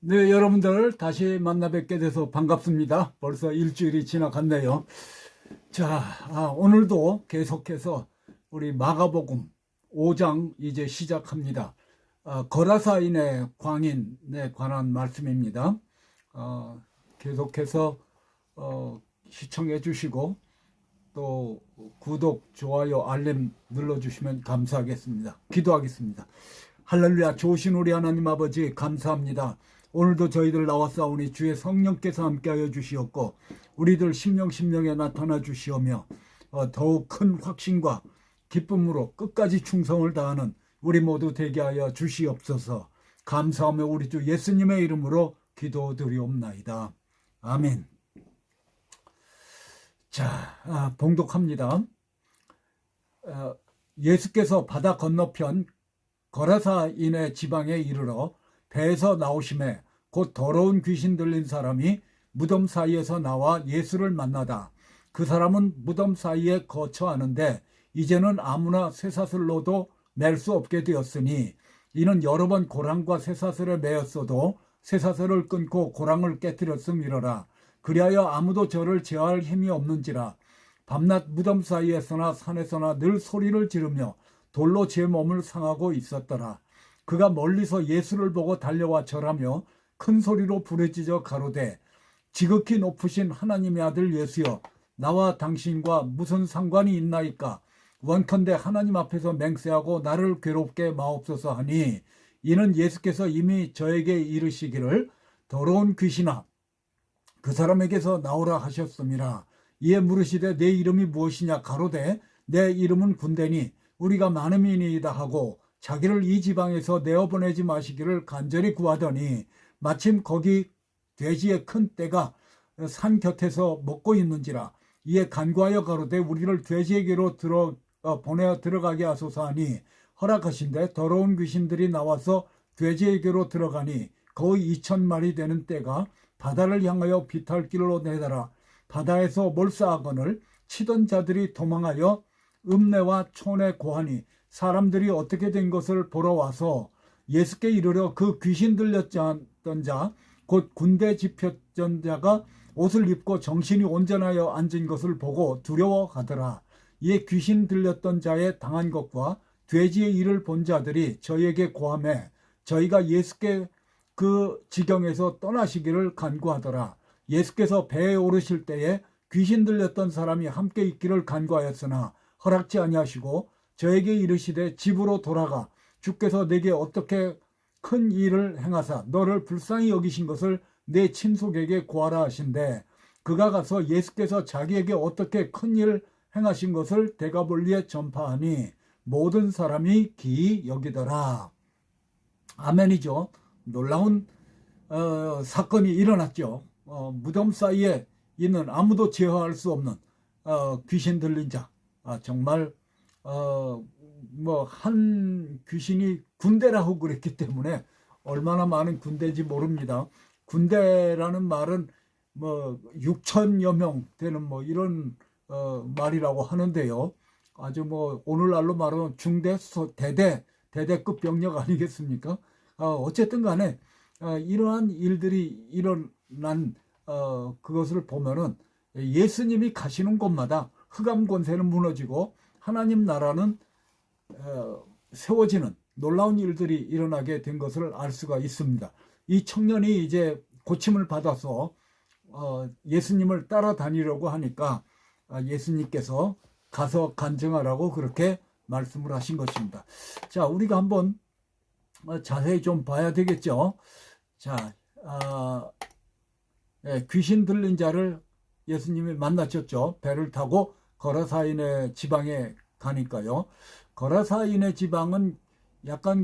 네, 여러분들 다시 만나 뵙게 돼서 반갑습니다. 벌써 일주일이 지나갔네요. 자, 오늘도 계속해서 우리 마가복음 5장 이제 시작합니다. 거라사인의 광인에 관한 말씀입니다. 계속해서 시청해 주시고 또 구독, 좋아요, 알림 눌러주시면 감사하겠습니다. 기도하겠습니다. 할렐루야. 좋으신 우리 하나님 아버지 감사합니다. 오늘도 저희들 나왔사오니 주의 성령께서 함께하여 주시옵고 우리들 심령에 나타나 주시오며 더욱 큰 확신과 기쁨으로 끝까지 충성을 다하는 우리 모두 되게 하여 주시옵소서. 감사하며 우리 주 예수님의 이름으로 기도드리옵나이다. 아멘. 자, 봉독합니다. 예수께서 바다 건너편 거라사인의 지방에 이르러 배에서 나오심에 곧 더러운 귀신 들린 사람이 무덤 사이에서 나와 예수를 만나다. 그 사람은 무덤 사이에 거처하는데 이제는 아무나 쇠사슬로도 맬 수 없게 되었으니 이는 여러 번 고랑과 쇠사슬에 매였어도 쇠사슬을 끊고 고랑을 깨뜨렸음이러라. 그리하여 아무도 저를 제어할 힘이 없는지라. 밤낮 무덤 사이에서나 산에서나 늘 소리를 지르며 돌로 제 몸을 상하고 있었더라. 그가 멀리서 예수를 보고 달려와 절하며 큰 소리로 부르짖어 가로되 지극히 높으신 하나님의 아들 예수여, 나와 당신과 무슨 상관이 있나이까? 원컨대 하나님 앞에서 맹세하고 나를 괴롭게 마옵소서 하니, 이는 예수께서 이미 저에게 이르시기를 더러운 귀신아 그 사람에게서 나오라 하셨음이라. 이에 물으시되 내 이름이 무엇이냐? 가로되 내 이름은 군대니 우리가 많음이니이다 하고 자기를 이 지방에서 내어보내지 마시기를 간절히 구하더니 마침 거기 돼지의 큰 떼가 산 곁에서 먹고 있는지라. 이에 간구하여 가로되 우리를 돼지에게로 보내어 들어가게 하소서 하니 허락하신대 더러운 귀신들이 나와서 돼지에게로 들어가니 거의 2,000마리 되는 떼가 바다를 향하여 비탈길로 내달아 바다에서 몰사하거늘 치던 자들이 도망하여 읍내와 촌에 고하니 사람들이 어떻게 된 것을 보러 와서 예수께 이르러 그 귀신 들렸던 자 곧 군대 집혔던 자가 옷을 입고 정신이 온전하여 앉은 것을 보고 두려워하더라. 이에 귀신 들렸던 자의 당한 것과 돼지의 일을 본 자들이 저희에게 고하매 저희가 예수께 그 지경에서 떠나시기를 간구하더라. 예수께서 배에 오르실 때에 귀신 들렸던 사람이 함께 있기를 간구하였으나 허락지 아니하시고 저에게 이르시되 집으로 돌아가 주께서 내게 어떻게 큰 일을 행하사 너를 불쌍히 여기신 것을 내 친속에게 고하라 하신대. 그가 가서 예수께서 자기에게 어떻게 큰 일을 행하신 것을 데가볼리에 전파하니 모든 사람이 기이 여기더라. 아멘이죠. 놀라운 사건이 일어났죠. 무덤 사이에 있는 아무도 제어할 수 없는 귀신 들린 자. 정말 한 귀신이 군대라고 그랬기 때문에 얼마나 많은 군대인지 모릅니다. 군대라는 말은 6천여 명 되는 이런 말이라고 하는데요. 아주 오늘날로 말하면 중대 대대급 병력 아니겠습니까? 어쨌든 간에 이러한 일들이 일어난 그것을 보면은 예수님이 가시는 곳마다 흑암 권세는 무너지고 하나님 나라는 세워지는 놀라운 일들이 일어나게 된 것을 알 수가 있습니다. 이 청년이 이제 고침을 받아서 예수님을 따라다니려고 하니까 예수님께서 가서 간증하라고 그렇게 말씀을 하신 것입니다. 자, 우리가 한번 자세히 좀 봐야 되겠죠. 자, 귀신 들린 자를 예수님이 만나셨죠. 배를 타고 거라사인의 지방에 가니까요. 거라사인의 지방은 약간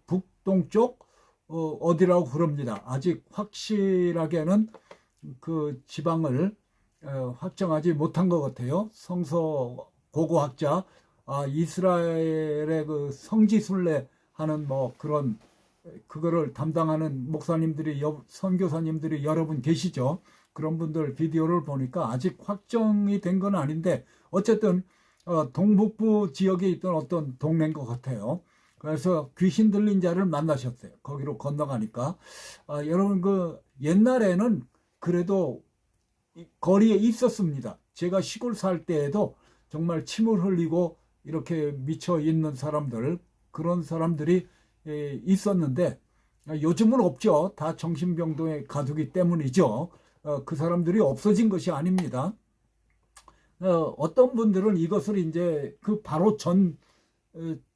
북동쪽 어디라고 그럽니다. 아직 확실하게는 그 지방을 확정하지 못한 것 같아요. 성서 고고학자 이스라엘의 그 성지순례 하는 그런 그거를 담당하는 목사님들이 선교사님들이 여러 분 계시죠. 그런 분들 비디오를 보니까 아직 확정이 된 건 아닌데 어쨌든 동북부 지역에 있던 어떤 동네인 것 같아요. 그래서 귀신 들린 자를 만나셨어요. 거기로 건너가니까. 여러분, 그 옛날에는 그래도 거리에 있었습니다. 제가 시골 살 때에도 정말 침을 흘리고 이렇게 미쳐 있는 사람들, 그런 사람들이 있었는데, 요즘은 없죠. 다 정신병동에 가두기 때문이죠. 그 사람들이 없어진 것이 아닙니다. 어떤 분들은 이것을 이제 그 바로 전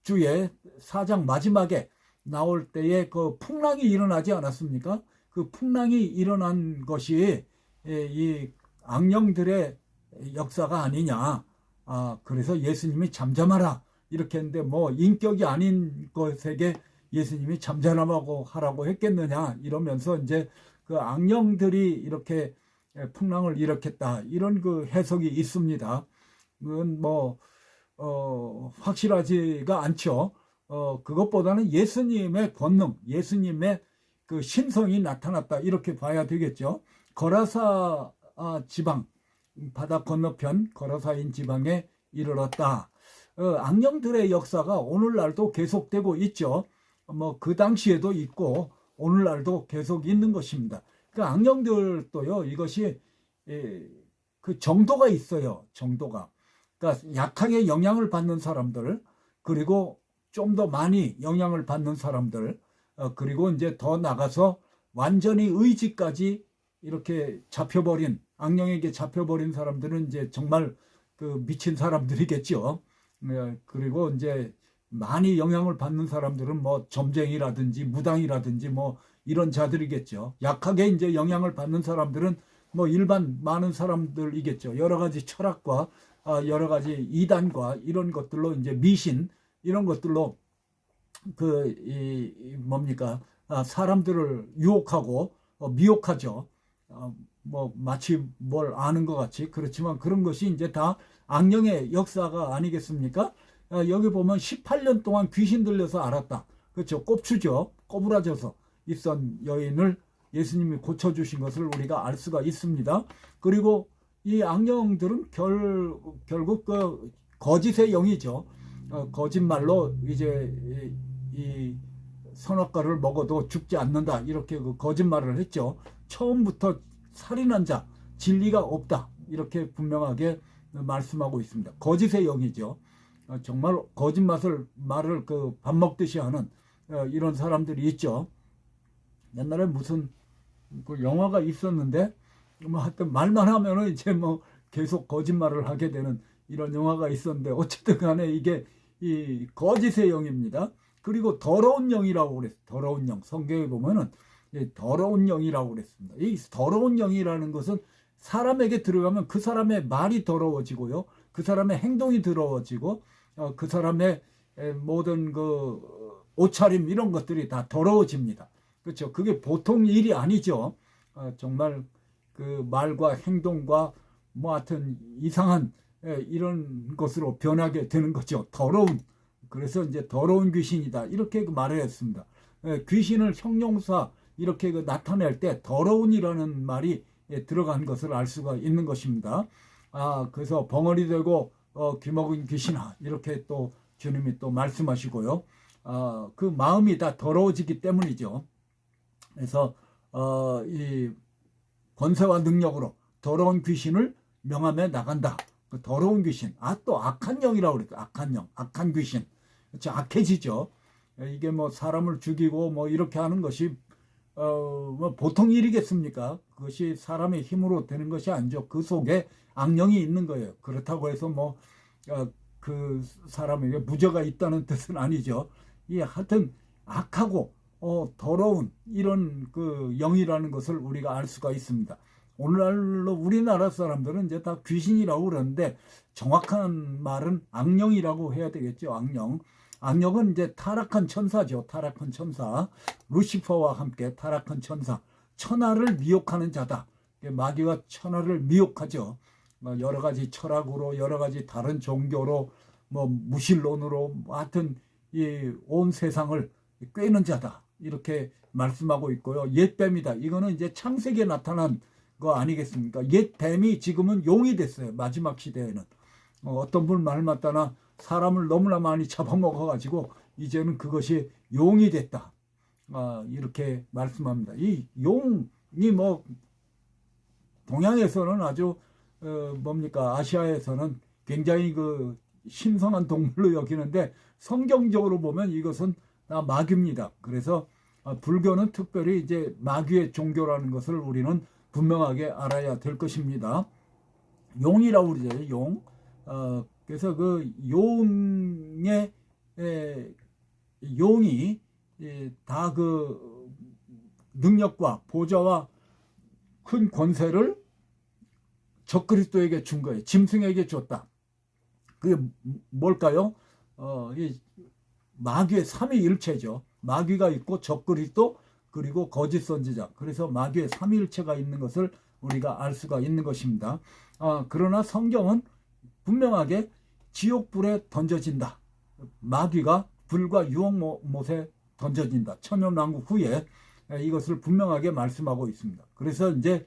주에 4장 마지막에 나올 때에 그 풍랑이 일어나지 않았습니까? 그 풍랑이 일어난 것이 이 악령들의 역사가 아니냐. 그래서 예수님이 잠잠하라 이렇게 했는데, 뭐 인격이 아닌 것에게 예수님이 잠잠하고 하라고 했겠느냐 이러면서 이제 그 악령들이 이렇게 풍랑을 일으켰다, 이런 그 해석이 있습니다. 그건 뭐 확실하지가 않죠. 그것보다는 예수님의 권능, 예수님의 그 신성이 나타났다, 이렇게 봐야 되겠죠. 거라사 지방, 바다 건너편 거라사인 지방에 이르렀다. 악령들의 역사가 오늘날도 계속되고 있죠. 뭐 그 당시에도 있고 오늘날도 계속 있는 것입니다. 그 악령들도요, 이것이 그 정도가 있어요. 정도가. 그러니까 약하게 영향을 받는 사람들, 그리고 좀 더 많이 영향을 받는 사람들, 그리고 이제 더 나가서 완전히 의지까지 이렇게 잡혀버린, 악령에게 잡혀버린 사람들은 이제 정말 그 미친 사람들이겠죠. 그리고 이제 많이 영향을 받는 사람들은 뭐 점쟁이라든지 무당이라든지 뭐 이런 자들이겠죠. 약하게 이제 영향을 받는 사람들은 뭐 일반 많은 사람들이겠죠. 여러 가지 철학과 여러 가지 이단과 이런 것들로, 이제 미신 이런 것들로 뭡니까, 사람들을 유혹하고 미혹하죠. 뭐 마치 뭘 아는 것 같이. 그렇지만 그런 것이 이제 다 악령의 역사가 아니겠습니까? 여기 보면 18년 동안 귀신 들려서 알았다. 그렇죠. 꼽추죠. 꼬부라져서 있던 여인을 예수님이 고쳐주신 것을 우리가 알 수가 있습니다. 그리고 이 악령들은 결국 그 거짓의 영이죠. 거짓말로 이제 이 선악과를 먹어도 죽지 않는다, 이렇게 그 거짓말을 했죠. 처음부터 살인한 자, 진리가 없다, 이렇게 분명하게 말씀하고 있습니다. 거짓의 영이죠. 정말 거짓말을 그 밥 먹듯이 하는 이런 사람들이 있죠. 옛날에 무슨 그 영화가 있었는데, 뭐 하여튼 말만 하면은 이제 뭐 계속 거짓말을 하게 되는 이런 영화가 있었는데, 어쨌든 간에 이게 이 거짓의 영입니다. 그리고 더러운 영이라고 그랬어요. 더러운 영. 성경에 보면은 더러운 영이라고 그랬습니다. 이 더러운 영이라는 것은 사람에게 들어가면 그 사람의 말이 더러워지고요, 그 사람의 행동이 더러워지고, 그 사람의 모든 그 옷차림 이런 것들이 다 더러워집니다. 그렇죠. 그게 보통 일이 아니죠. 정말 그 말과 행동과 뭐 하여튼 이상한 이런 것으로 변하게 되는 거죠. 더러운. 그래서 이제 더러운 귀신이다, 이렇게 말을 했습니다. 귀신을 형용사 이렇게 나타낼 때 더러운이라는 말이 들어간 것을 알 수가 있는 것입니다. 그래서 벙어리 되고 귀먹은 귀신아, 이렇게 또 주님이 또 말씀하시고요. 그 마음이 다 더러워지기 때문이죠. 그래서 이 권세와 능력으로 더러운 귀신을 명함에 나간다. 그 더러운 귀신, 또 악한 영이라고 그랬죠. 악한 영, 악한 귀신. 그렇죠. 악해지죠. 이게 뭐 사람을 죽이고 뭐 이렇게 하는 것이 뭐 보통 일이겠습니까? 그것이 사람의 힘으로 되는 것이 아니죠. 그 속에 악령이 있는 거예요. 그렇다고 해서 뭐 그 사람에게 무죄가 있다는 뜻은 아니죠. 하여튼 악하고 더러운 이런 그 영이라는 것을 우리가 알 수가 있습니다. 오늘날로 우리나라 사람들은 이제 다 귀신이라고 그러는데, 정확한 말은 악령이라고 해야 되겠죠. 악령. 악령은 이제 타락한 천사죠. 타락한 천사. 루시퍼와 함께 타락한 천사. 천하를 미혹하는 자다. 마귀가 천하를 미혹하죠. 여러 가지 철학으로, 여러 가지 다른 종교로, 뭐 무신론으로, 하여튼 이 온 세상을 꿰는 자다, 이렇게 말씀하고 있고요. 옛뱀이다. 이거는 이제 창세기에 나타난 거 아니겠습니까? 옛뱀이 지금은 용이 됐어요. 마지막 시대에는. 어떤 분 말 맞다나 사람을 너무나 많이 잡아먹어가지고 이제는 그것이 용이 됐다. 이렇게 말씀합니다. 이 용이 뭐 동양에서는 아주 뭡니까, 아시아에서는 굉장히 그 신성한 동물로 여기는데, 성경적으로 보면 이것은 마귀입니다. 그래서 불교는 특별히 이제 마귀의 종교라는 것을 우리는 분명하게 알아야 될 것입니다. 용이라고 그러죠. 용. 그래서 그 용이 다 그 능력과 보좌와 큰 권세를 적그리스도에게 준 거예요. 짐승에게 줬다. 그게 뭘까요? 이 마귀의 삼위일체죠. 마귀가 있고 적그리스도 그리고 거짓 선지자. 그래서 마귀의 삼위일체가 있는 것을 우리가 알 수가 있는 것입니다. 그러나 성경은 분명하게 지옥불에 던져진다. 마귀가 불과 유혹못에 던져진다. 천년왕국 후에 이것을 분명하게 말씀하고 있습니다. 그래서 이제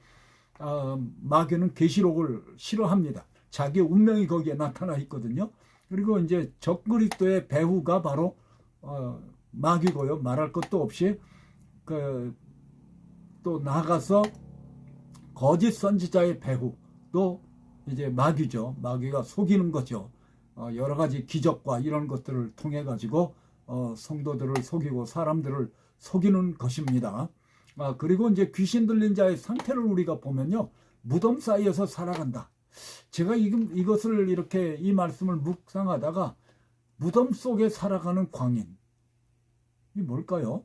마귀는 계시록을 싫어합니다. 자기 운명이 거기에 나타나 있거든요. 그리고 이제 적그리스도의 배후가 바로 마귀고요. 말할 것도 없이 또 나아가서 거짓 선지자의 배후도 이제 마귀죠. 마귀가 속이는 거죠. 여러 가지 기적과 이런 것들을 통해 가지고 성도들을 속이고 사람들을 속이는 것입니다. 그리고 이제 귀신 들린 자의 상태를 우리가 보면요, 무덤 사이에서 살아간다. 제가 이것을 이렇게 이 말씀을 묵상하다가 무덤 속에 살아가는 광인, 이 뭘까요?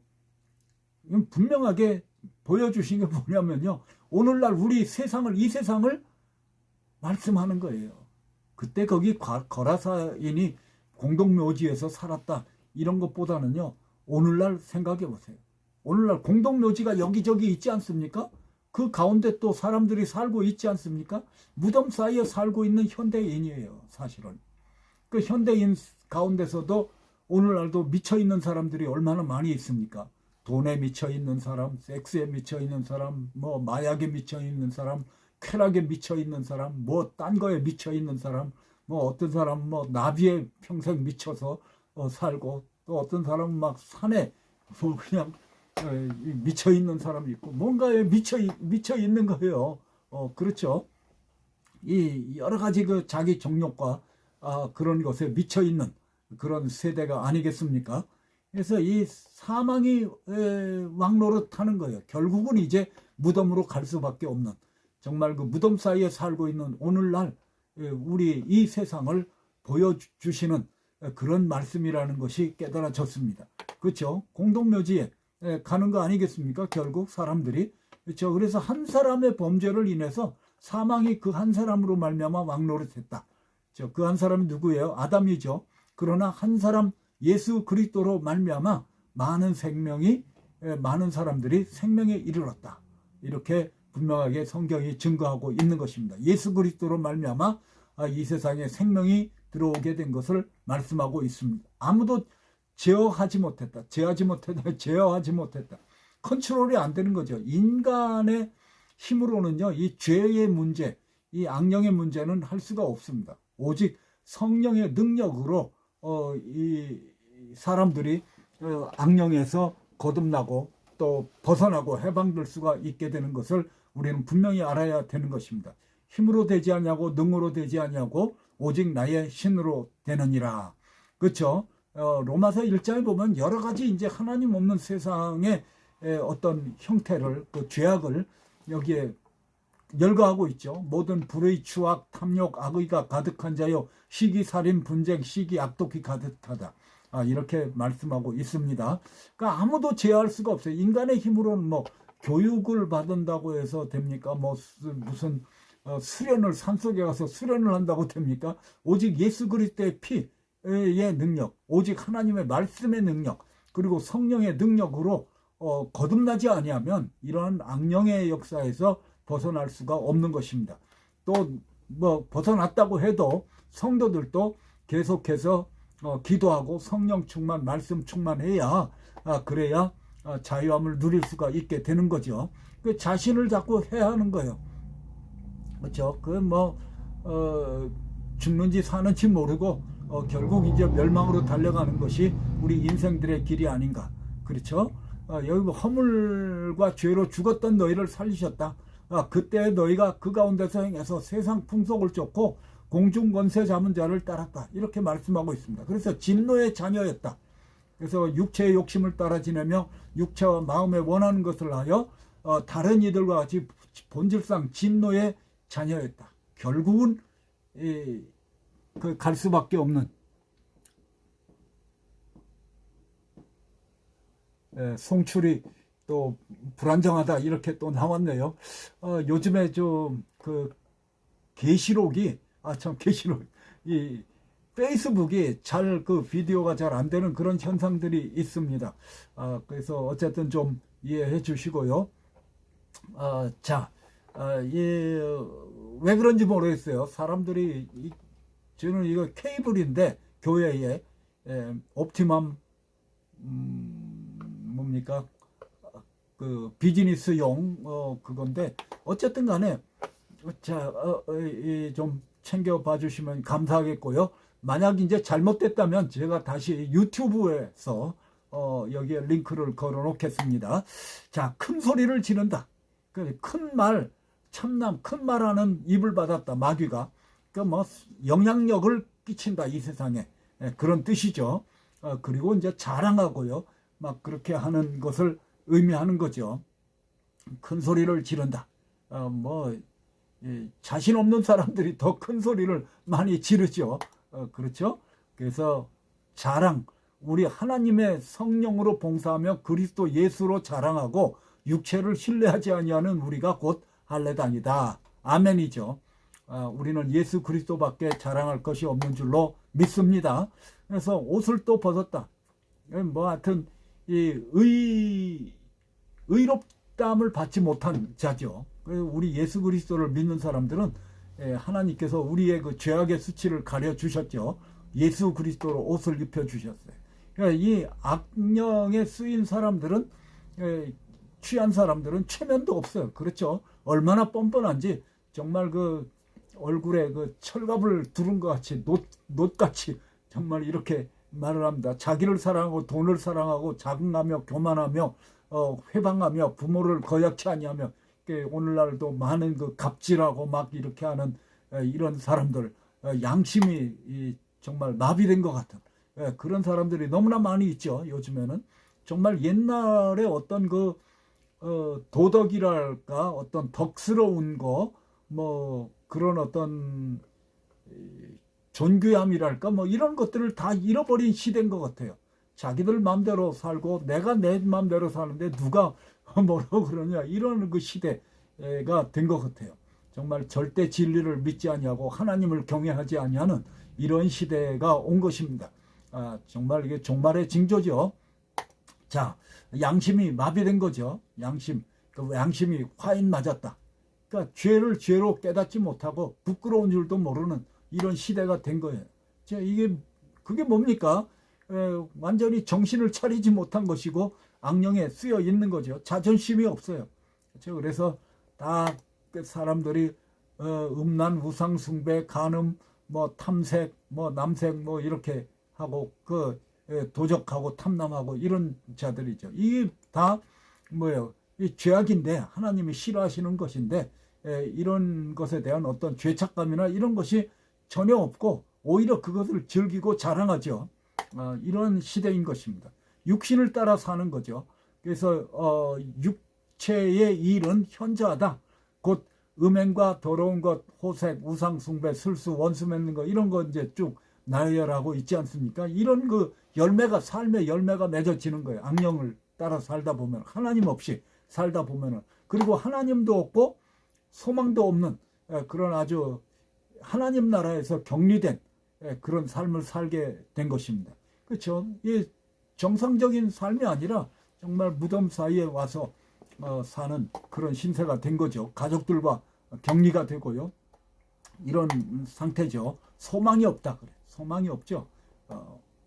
이건 분명하게 보여주신 게 뭐냐면요, 오늘날 우리 이 세상을 말씀하는 거예요. 그때 거기 거라사인이 공동묘지에서 살았다, 이런 것보다는요, 오늘날 생각해 보세요. 오늘날 공동묘지가 여기저기 있지 않습니까? 그 가운데 또 사람들이 살고 있지 않습니까? 무덤 사이에 살고 있는 현대인이에요, 사실은. 그 현대인 가운데서도 오늘날도 미쳐있는 사람들이 얼마나 많이 있습니까? 돈에 미쳐있는 사람, 섹스에 미쳐있는 사람, 뭐 마약에 미쳐있는 사람, 쾌락에 미쳐있는 사람, 뭐 딴 거에 미쳐있는 사람, 뭐 어떤 사람 뭐 나비에 평생 미쳐서 살고, 또 어떤 사람은 막 산에 뭐 그냥 미쳐있는 사람이 있고, 뭔가에 미쳐있는 거예요. 그렇죠. 이 여러 가지 그 자기 정욕과 그런 것에 미쳐있는 그런 세대가 아니겠습니까? 그래서 이 사망이 왕노릇하는 거예요. 결국은 이제 무덤으로 갈 수밖에 없는, 정말 그 무덤 사이에 살고 있는 오늘날 우리 이 세상을 보여주시는 그런 말씀이라는 것이 깨달아졌습니다. 그렇죠? 공동묘지에 가는 거 아니겠습니까? 결국 사람들이. 그렇죠? 그래서 한 사람의 범죄를 인해서 사망이 그 한 사람으로 말미암아 왕노릇했다. 그 한 사람이 누구예요? 아담이죠. 그러나 한 사람 예수 그리스도로 말미암아 많은 사람들이 생명에 이르렀다. 이렇게 분명하게 성경이 증거하고 있는 것입니다. 예수 그리스도로 말미암아 이 세상에 생명이 들어오게 된 것을 말씀하고 있습니다. 아무도 제어하지 못했다. 컨트롤이 안 되는 거죠. 인간의 힘으로는요, 이 죄의 문제, 이 악령의 문제는 할 수가 없습니다. 오직 성령의 능력으로 이 사람들이 악령에서 거듭나고 또 벗어나고 해방될 수가 있게 되는 것을 우리는 분명히 알아야 되는 것입니다. 힘으로 되지 않냐고, 능으로 되지 않냐고, 오직 나의 신으로 되느니라. 그렇죠? 로마서 1장에 보면 여러 가지 이제 하나님 없는 세상의 어떤 형태를, 그 죄악을 여기에 열거하고 있죠. 모든 불의, 추악, 탐욕, 악의가 가득한 자요, 시기, 살인, 분쟁, 시기, 악독이 가득하다. 이렇게 말씀하고 있습니다. 그러니까 아무도 제어할 수가 없어요. 인간의 힘으로는 뭐 교육을 받는다고 해서 됩니까? 뭐 무슨 수련을, 산속에 가서 수련을 한다고 됩니까? 오직 예수 그리스도의 피의 능력, 오직 하나님의 말씀의 능력, 그리고 성령의 능력으로 거듭나지 아니하면 이러한 악령의 역사에서 벗어날 수가 없는 것입니다. 또 뭐 벗어났다고 해도 성도들도 계속해서 기도하고 성령 충만, 말씀 충만해야 그래야 자유함을 누릴 수가 있게 되는 거죠. 그 자신을 자꾸 해야 하는 거예요. 그렇죠? 그 뭐 죽는지 사는지 모르고 결국 이제 멸망으로 달려가는 것이 우리 인생들의 길이 아닌가. 그렇죠? 여기 뭐 허물과 죄로 죽었던 너희를 살리셨다. 그때 너희가 그 가운데서 행해서 세상 풍속을 쫓고 공중 권세 잡은 자를 따랐다. 이렇게 말씀하고 있습니다. 그래서 진노의 자녀였다. 그래서 육체의 욕심을 따라 지내며 육체와 마음에 원하는 것을 하여 다른 이들과 같이 본질상 진노의 자녀였다. 결국은 갈 수밖에 없는 송출이 또 불안정하다 이렇게 또 나왔네요. 요즘에 좀 그 계시록이 계시록 이 페이스북이 잘 그 비디오가 잘 안 되는 그런 현상들이 있습니다. 그래서 어쨌든 좀 이해해 주시고요. 왜 그런지 모르겠어요. 사람들이 저는 이거 케이블인데 교회에 옵티멈 뭡니까 그 비즈니스용 그건데 어쨌든 간에 좀 챙겨봐 주시면 감사하겠고요. 만약 이제 잘못됐다면 제가 다시 유튜브에서 여기에 링크를 걸어 놓겠습니다. 자, 큰 소리를 지른다. 큰 말, 참남, 큰 말하는 입을 받았다. 마귀가. 뭐 영향력을 끼친다 이 세상에. 그런 뜻이죠. 그리고 이제 자랑하고요. 막 그렇게 하는 것을 의미하는 거죠. 큰 소리를 지른다. 자신 없는 사람들이 더 큰 소리를 많이 지르죠. 그렇죠? 그래서 자랑, 우리 하나님의 성령으로 봉사하며 그리스도 예수로 자랑하고 육체를 신뢰하지 아니하는 우리가 곧 할례당이다. 아멘이죠. 우리는 예수 그리스도밖에 자랑할 것이 없는 줄로 믿습니다. 그래서 옷을 또 벗었다. 하여튼 의롭다함을 받지 못한 자죠. 우리 예수 그리스도를 믿는 사람들은 하나님께서 우리의 그 죄악의 수치를 가려 주셨죠. 예수 그리스도로 옷을 입혀 주셨어요. 그러니까 이 악령에 쓰인 사람들은 취한 사람들은 체면도 없어요. 그렇죠? 얼마나 뻔뻔한지 정말 그 얼굴에 그 철갑을 두른 것 같이 놋같이 정말 이렇게 말을 합니다. 자기를 사랑하고 돈을 사랑하고 자긍하며 교만하며 회방하며 부모를 거역치 아니하며 오늘날도 많은 그 갑질하고 막 이렇게 하는 이런 사람들 양심이 정말 마비된 것 같은 그런 사람들이 너무나 많이 있죠. 요즘에는 정말 옛날에 어떤 그 도덕이랄까 어떤 덕스러운 거 뭐 그런 어떤 존귀함이랄까 뭐 이런 것들을 다 잃어버린 시대인 것 같아요. 자기들 마음대로 살고 내가 내 마음대로 사는데 누가 뭐라고 그러냐 이런 그 시대가 된 것 같아요. 정말 절대 진리를 믿지 아니하고 하나님을 경외하지 아니하는 이런 시대가 온 것입니다. 정말 이게 종말의 징조죠. 자, 양심이 마비된 거죠. 양심이 화인 맞았다. 그러니까 죄를 죄로 깨닫지 못하고 부끄러운 줄도 모르는 이런 시대가 된 거예요. 그게 뭡니까? 완전히 정신을 차리지 못한 것이고 악령에 쓰여 있는 거죠. 자존심이 없어요. 그렇죠? 그래서 다 사람들이 음란, 우상 숭배, 간음, 뭐 탐색, 뭐 남색, 뭐 이렇게 하고 도적하고 탐남하고 이런 자들이죠. 이게 다 뭐예요? 이 죄악인데 하나님이 싫어하시는 것인데 이런 것에 대한 어떤 죄책감이나 이런 것이 전혀 없고 오히려 그것을 즐기고 자랑하죠. 이런 시대인 것입니다. 육신을 따라 사는 거죠. 그래서 육체의 일은 현저하다. 곧 음행과 더러운 것, 호색, 우상 숭배, 술수, 원수 맺는 것 이런 거 이제 쭉 나열하고 있지 않습니까? 이런 그 열매가 삶의 열매가 맺어지는 거예요. 악령을 따라 살다 보면 하나님 없이 살다 보면은 그리고 하나님도 없고 소망도 없는 그런 아주 하나님 나라에서 격리된 그런 삶을 살게 된 것입니다. 그렇죠? 이 정상적인 삶이 아니라 정말 무덤 사이에 와서 사는 그런 신세가 된 거죠. 가족들과 격리가 되고요. 이런 상태죠. 소망이 없다 그래. 소망이 없죠.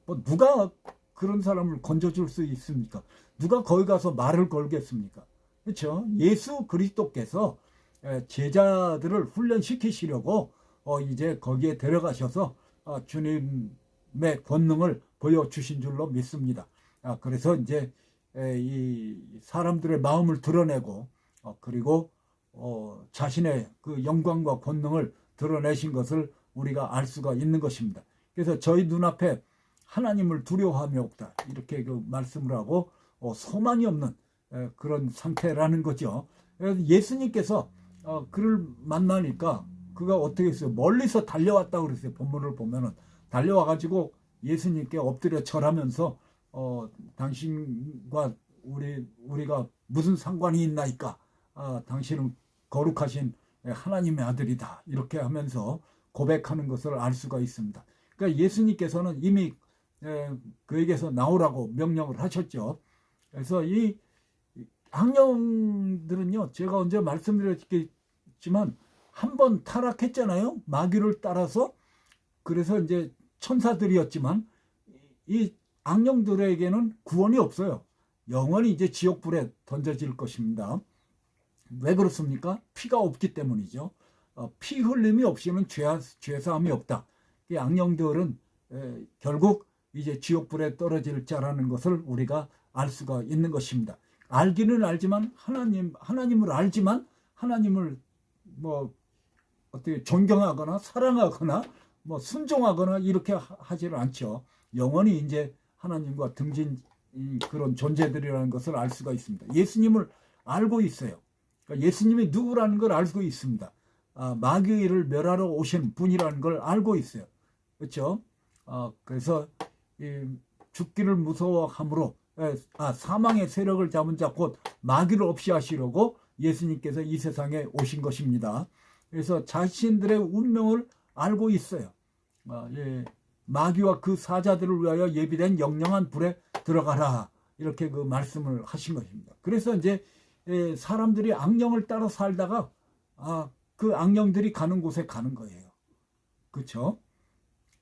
뭐 누가 그런 사람을 건져줄 수 있습니까? 누가 거기 가서 말을 걸겠습니까? 그렇죠? 예수 그리스도께서 제자들을 훈련시키시려고 이제 거기에 데려가셔서 주님 권능을 보여주신 줄로 믿습니다. 그래서 이제 이 사람들의 마음을 드러내고 그리고 자신의 그 영광과 권능을 드러내신 것을 우리가 알 수가 있는 것입니다. 그래서 저희 눈앞에 하나님을 두려워함이 없다 이렇게 그 말씀을 하고 소망이 없는 그런 상태라는 거죠. 그래서 예수님께서 그를 만나니까 그가 어떻게 했어요? 멀리서 달려왔다고 그랬어요. 본문을 보면은 달려와가지고 예수님께 엎드려 절하면서 당신과 우리가 무슨 상관이 있나이까? 당신은 거룩하신 하나님의 아들이다. 이렇게 하면서 고백하는 것을 알 수가 있습니다. 그러니까 예수님께서는 이미 그에게서 나오라고 명령을 하셨죠. 그래서 이 악령들은요, 제가 언제 말씀드렸지만 한 번 타락했잖아요. 마귀를 따라서. 그래서 이제 천사들이었지만 이 악령들에게는 구원이 없어요. 영원히 이제 지옥불에 던져질 것입니다. 왜 그렇습니까? 피가 없기 때문이죠. 피 흘림이 없이는 죄사함이 없다. 이 악령들은 결국 이제 지옥불에 떨어질 자라는 것을 우리가 알 수가 있는 것입니다. 알기는 알지만 하나님을 알지만 하나님을 뭐 어떻게 존경하거나 사랑하거나 뭐 순종하거나 이렇게 하지를 않죠. 영원히 이제 하나님과 등진 그런 존재들이라는 것을 알 수가 있습니다. 예수님을 알고 있어요. 그러니까 예수님이 누구라는 걸 알고 있습니다. 마귀를 멸하러 오신 분이라는 걸 알고 있어요. 그렇죠? 그래서 죽기를 무서워함으로 사망의 세력을 잡은 자 곧 마귀를 없이 하시려고 예수님께서 이 세상에 오신 것입니다. 그래서 자신들의 운명을 알고 있어요. 마귀와 그 사자들을 위하여 예비된 영영한 불에 들어가라 이렇게 그 말씀을 하신 것입니다. 그래서 이제 사람들이 악령을 따라 살다가 그 악령들이 가는 곳에 가는 거예요. 그렇죠?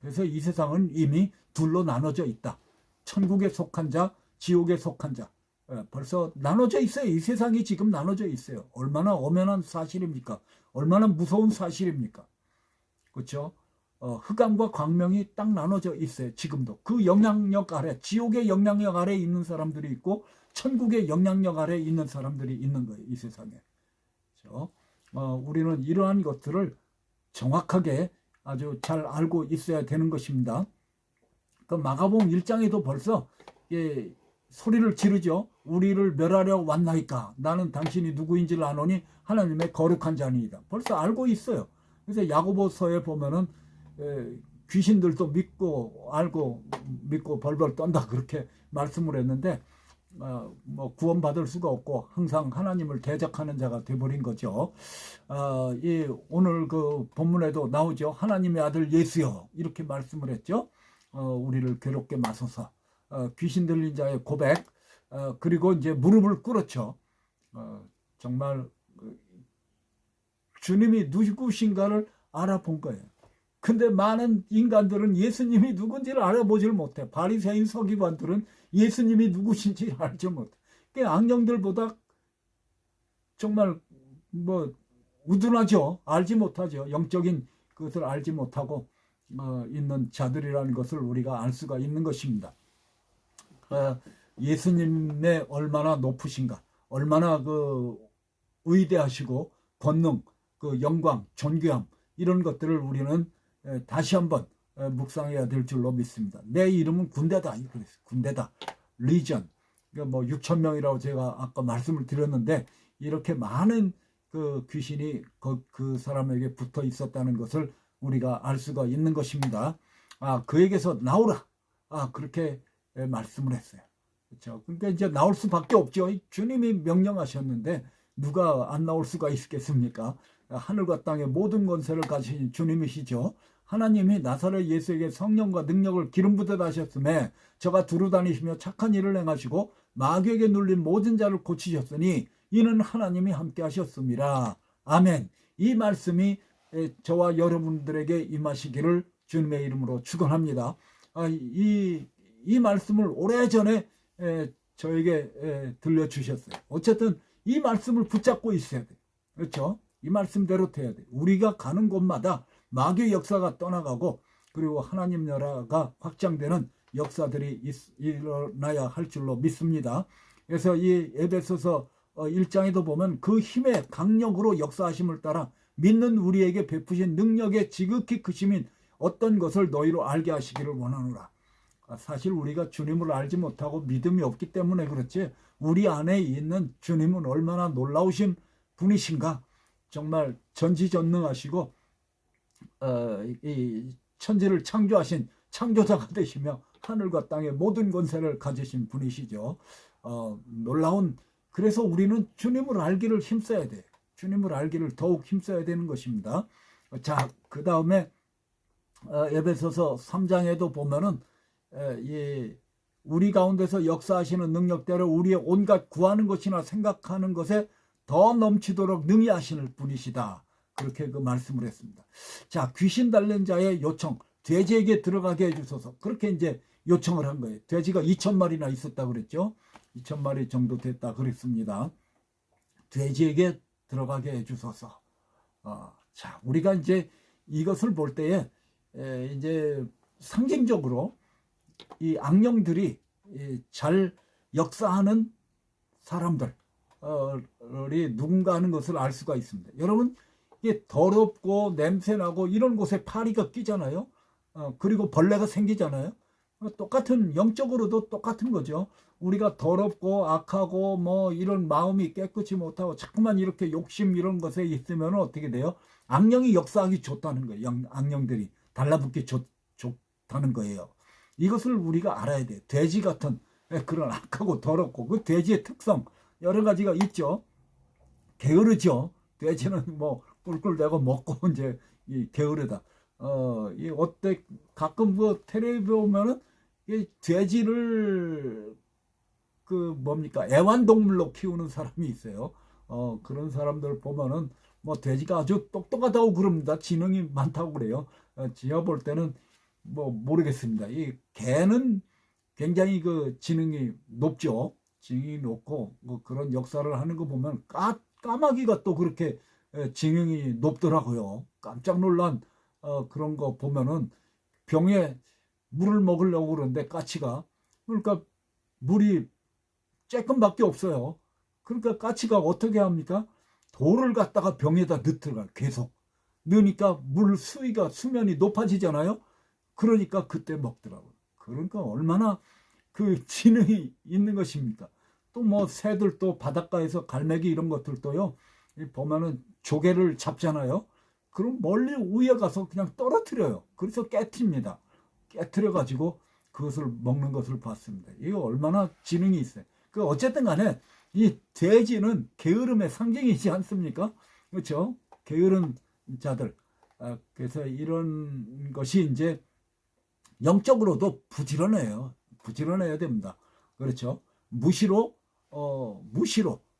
그래서 이 세상은 이미 둘로 나눠져 있다. 천국에 속한 자, 지옥에 속한 자. 벌써 나눠져 있어요. 이 세상이 지금 나눠져 있어요. 얼마나 엄연한 사실입니까? 얼마나 무서운 사실입니까? 그렇죠? 흑암과 광명이 딱 나눠져 있어요. 지금도. 그 영향력 아래, 지옥의 영향력 아래 있는 사람들이 있고 천국의 영향력 아래 있는 사람들이 있는 거예요. 이 세상에. 그렇죠? 우리는 이러한 것들을 정확하게 아주 잘 알고 있어야 되는 것입니다. 그 마가복음 1장에도 벌써 소리를 지르죠. 우리를 멸하려 왔나이까? 나는 당신이 누구인지를 아노니 하나님의 거룩한 자니이다. 벌써 알고 있어요. 그래서 야고보서에 보면은 귀신들도 믿고 알고 믿고 벌벌 떤다 그렇게 말씀을 했는데 뭐 구원받을 수가 없고 항상 하나님을 대적하는 자가 돼버린 거죠. 오늘 그 본문에도 나오죠. 하나님의 아들 예수여 이렇게 말씀을 했죠. 우리를 괴롭게 마소서. 귀신 들린 자의 고백, 그리고 이제 무릎을 꿇었죠. 정말 주님이 누구신가를 알아본 거예요. 근데 많은 인간들은 예수님이 누군지를 알아보질 못해. 바리새인 서기관들은 예수님이 누구신지 알지 못해. 그러니까 악령들보다 정말 뭐 우둔하죠. 알지 못하죠. 영적인 것을 알지 못하고 있는 자들이라는 것을 우리가 알 수가 있는 것입니다. 예수님의 얼마나 높으신가, 얼마나 그 위대하시고 권능, 그 영광, 존귀함 이런 것들을 우리는 다시 한번 묵상해야 될 줄로 믿습니다. 내 이름은 군대다. 군대다. 리전. 그러니까 뭐 6천 명이라고 제가 아까 말씀을 드렸는데 이렇게 많은 그 귀신이 그 사람에게 붙어 있었다는 것을 우리가 알 수가 있는 것입니다. 그에게서 나오라. 그렇게 말씀을 했어요. 그렇죠. 그러니까 이제 나올 수밖에 없죠. 주님이 명령하셨는데 누가 안 나올 수가 있겠습니까? 하늘과 땅의 모든 권세를 가지신 주님이시죠. 하나님이 나사렛 예수에게 성령과 능력을 기름 부듯 하셨음에 저가 두루 다니시며 착한 일을 행하시고 마귀에게 눌린 모든 자를 고치셨으니 이는 하나님이 함께 하셨습니다. 아멘. 이 말씀이 저와 여러분들에게 임하시기를 주님의 이름으로 축원합니다. 이 말씀을 오래전에 저에게 들려주셨어요. 어쨌든 이 말씀을 붙잡고 있어야 돼요. 그렇죠? 이 말씀대로 돼야 돼요. 우리가 가는 곳마다 마귀의 역사가 떠나가고 그리고 하나님 나라가 확장되는 역사들이 일어나야 할 줄로 믿습니다. 그래서 이 에베소서 1장에도 보면 그 힘의 강력으로 역사하심을 따라 믿는 우리에게 베푸신 능력의 지극히 크심인 어떤 것을 너희로 알게 하시기를 원하노라. 사실 우리가 주님을 알지 못하고 믿음이 없기 때문에 그렇지, 우리 안에 있는 주님은 얼마나 놀라우신 분이신가. 정말 전지전능하시고 이 천지를 창조하신 창조자가 되시며 하늘과 땅의 모든 권세를 가지신 분이시죠. 놀라운, 그래서 우리는 주님을 알기를 힘써야 돼. 주님을 알기를 더욱 힘써야 되는 것입니다. 자, 그 다음에 에베소서 3장에도 보면은 우리 가운데서 역사하시는 능력대로 우리의 온갖 구하는 것이나 생각하는 것에 더 넘치도록 능히 하시는 분이시다. 그렇게 그 말씀을 했습니다. 자, 귀신 달린 자의 요청, 돼지에게 들어가게 해주소서. 그렇게 이제 요청을 한 거예요. 돼지가 2,000마리나 있었다 그랬죠. 2,000마리 정도 됐다 그랬습니다. 돼지에게 들어가게 해주소서. 자, 우리가 이제 이것을 볼 때에 이제 상징적으로 이 악령들이 잘 역사하는 사람들이 누군가 하는 것을 알 수가 있습니다. 여러분, 이게 더럽고 냄새나고 이런 곳에 파리가 끼잖아요. 그리고 벌레가 생기잖아요. 똑같은, 영적으로도 똑같은 거죠. 우리가 더럽고 악하고 뭐 이런 마음이 깨끗이 못하고 자꾸만 이렇게 욕심 이런 것에 있으면 어떻게 돼요? 악령이 역사하기 좋다는 거예요. 악령들이 달라붙기 좋다는 거예요. 이것을 우리가 알아야 돼요. 돼지 같은 그런 악하고 더럽고, 그 돼지의 특성 여러 가지가 있죠. 게으르죠. 돼지는 뭐 꿀꿀대고 먹고 이제 게으르다. 이 어때, 가끔 그 텔레비 보면은 이 돼지를 그 뭡니까, 애완동물로 키우는 사람이 있어요. 그런 사람들 보면은 뭐 돼지가 아주 똑똑하다고 그럽니다. 지능이 많다고 그래요. 제가 볼 때는 뭐 모르겠습니다. 이 개는 굉장히 그 지능이 높죠. 지능이 높고 뭐 그런 역사를 하는 거 보면 까마귀가 또 그렇게 지능이 높더라고요. 깜짝 놀란 그런 거 보면은 병에 물을 먹으려고 그러는데 까치가, 그러니까 물이 쬐끔밖에 없어요. 그러니까 까치가 어떻게 합니까? 돌을 갖다가 병에다 넣더라. 계속 넣으니까 물 수면이 높아지잖아요. 그러니까 그때 먹더라고요. 그러니까 얼마나 그 지능이 있는 것입니까? 또 뭐 새들도 바닷가에서 갈매기 이런 것들도요, 보면은 조개를 잡잖아요. 그럼 멀리 위에 가서 그냥 떨어뜨려요. 그래서 깨트립니다. 깨트려 가지고 그것을 먹는 것을 봤습니다. 이거 얼마나 지능이 있어요. 그 어쨌든 간에 이 돼지는 게으름의 상징이지 않습니까? 그렇죠? 게으른 자들. 그래서 이런 것이 이제 영적으로도 부지런해요. 부지런해야 됩니다. 그렇죠? 무시로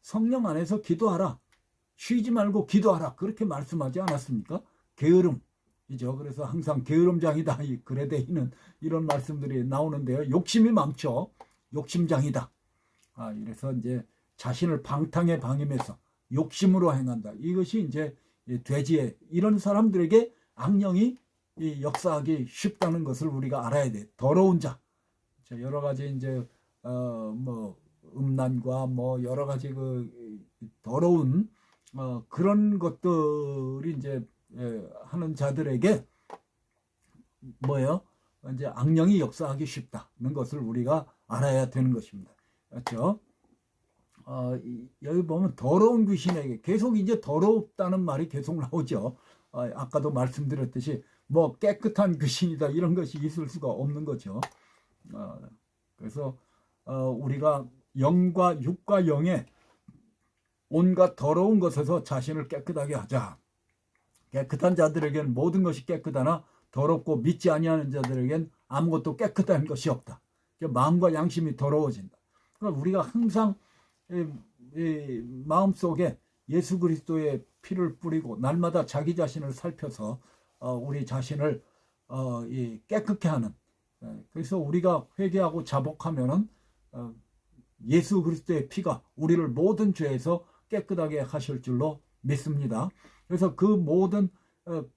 성령 안에서 기도하라. 쉬지 말고 기도하라. 그렇게 말씀하지 않았습니까? 게으름이죠. 그래서 항상 게으름장이다. 이 글에 대해는 이런 말씀들이 나오는데요. 욕심이 많죠. 욕심장이다. 이래서 이제 자신을 방탕에 방임해서 욕심으로 행한다. 이것이 이제 돼지의, 이런 사람들에게 악령이 역사하기 쉽다는 것을 우리가 알아야 돼. 더러운 자. 여러 가지 이제 뭐 음란과 뭐 여러 가지 그 더러운 그런 것들이 이제 하는 자들에게 뭐예요? 이제 악령이 역사하기 쉽다는 것을 우리가 알아야 되는 것입니다. 그렇죠? 여기 보면 더러운 귀신에게, 계속 이제 더럽다는 말이 계속 나오죠. 아까도 말씀드렸듯이 뭐 깨끗한 귀신이다 이런 것이 있을 수가 없는 거죠. 그래서 우리가 영과 육과 영의 온갖 더러운 것에서 자신을 깨끗하게 하자. 깨끗한 자들에겐 모든 것이 깨끗하나 더럽고 믿지 아니하는 자들에겐 아무것도 깨끗한 것이 없다. 마음과 양심이 더러워진다. 그러니까 우리가 항상 이 마음속에 예수 그리스도의 피를 뿌리고 날마다 자기 자신을 살펴서 우리 자신을 깨끗게 하는, 그래서 우리가 회개하고 자복하면은 예수 그리스도의 피가 우리를 모든 죄에서 깨끗하게 하실 줄로 믿습니다. 그래서 그 모든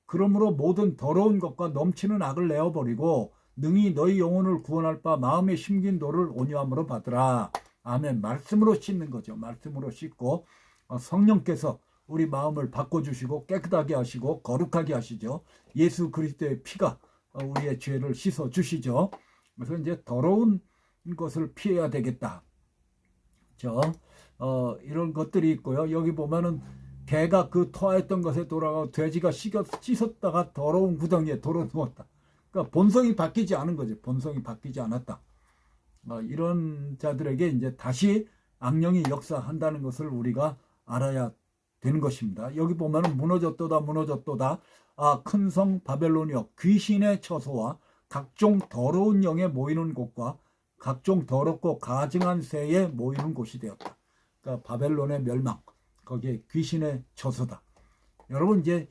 그러므로 모든 더러운 것과 넘치는 악을 내어버리고 능히 너희 영혼을 구원할 바 마음에 심긴 돌을 온유함으로 받으라. 아멘. 말씀으로 씻는 거죠. 말씀으로 씻고 성령께서 우리 마음을 바꿔주시고 깨끗하게 하시고 거룩하게 하시죠. 예수 그리스도의 피가 우리의 죄를 씻어주시죠. 그래서 이제 더러운 것을 피해야 되겠다. 이런 것들이 있고요. 여기 보면은 개가 그 토하였던 것에 돌아가고 돼지가 씻었다가 더러운 구덩이에 도로 누웠다. 그러니까 본성이 바뀌지 않은 거죠. 본성이 바뀌지 않았다. 이런 자들에게 이제 다시 악령이 역사한다는 것을 우리가 알아야 되는 것입니다. 여기 보면은 무너졌도다 무너졌도다. 큰 성 바벨론이여 귀신의 처소와 각종 더러운 영에 모이는 곳과 각종 더럽고 가증한 새에 모이는 곳이 되었다. 그러니까 바벨론의 멸망, 거기에 귀신의 처소다. 여러분 이제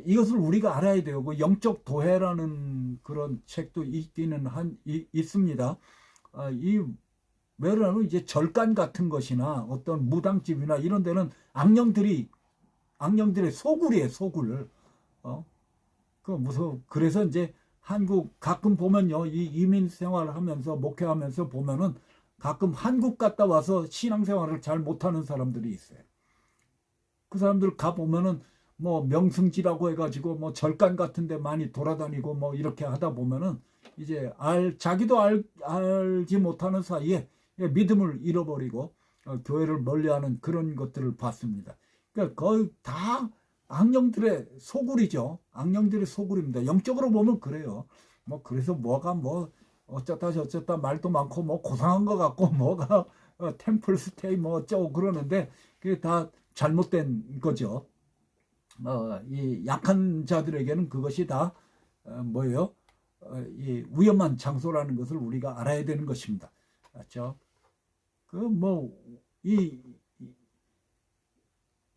이것을 우리가 알아야 되고 그 영적 도해라는 그런 책도 있기는 있습니다. 왜냐하면 이제 절간 같은 것이나 어떤 무당집이나 이런 데는 악령들의 소굴이에요, 소굴. 그래서 이제 한국 가끔 보면요, 이 이민 생활을 하면서 목회하면서 보면은 가끔 한국 갔다 와서 신앙생활을 잘 못하는 사람들이 있어요. 그 사람들 가 보면은 뭐 명승지라고 해가지고 뭐 절간 같은데 많이 돌아다니고 뭐 이렇게 하다 보면은 이제 자기도 알지 못하는 사이에 믿음을 잃어버리고 교회를 멀리하는 그런 것들을 봤습니다. 그러니까 거의 다 악령들의 소굴이죠. 악령들의 소굴입니다. 영적으로 보면 그래요. 뭐 그래서 뭐가 뭐 어쩌다 저쩌다 말도 많고 뭐 고상한 것 같고 뭐가 템플 스테이 뭐 어쩌고 그러는데 그게 다 잘못된 거죠. 이 약한 자들에게는 그것이 다 뭐예요? 이 위험한 장소라는 것을 우리가 알아야 되는 것입니다. 그렇죠?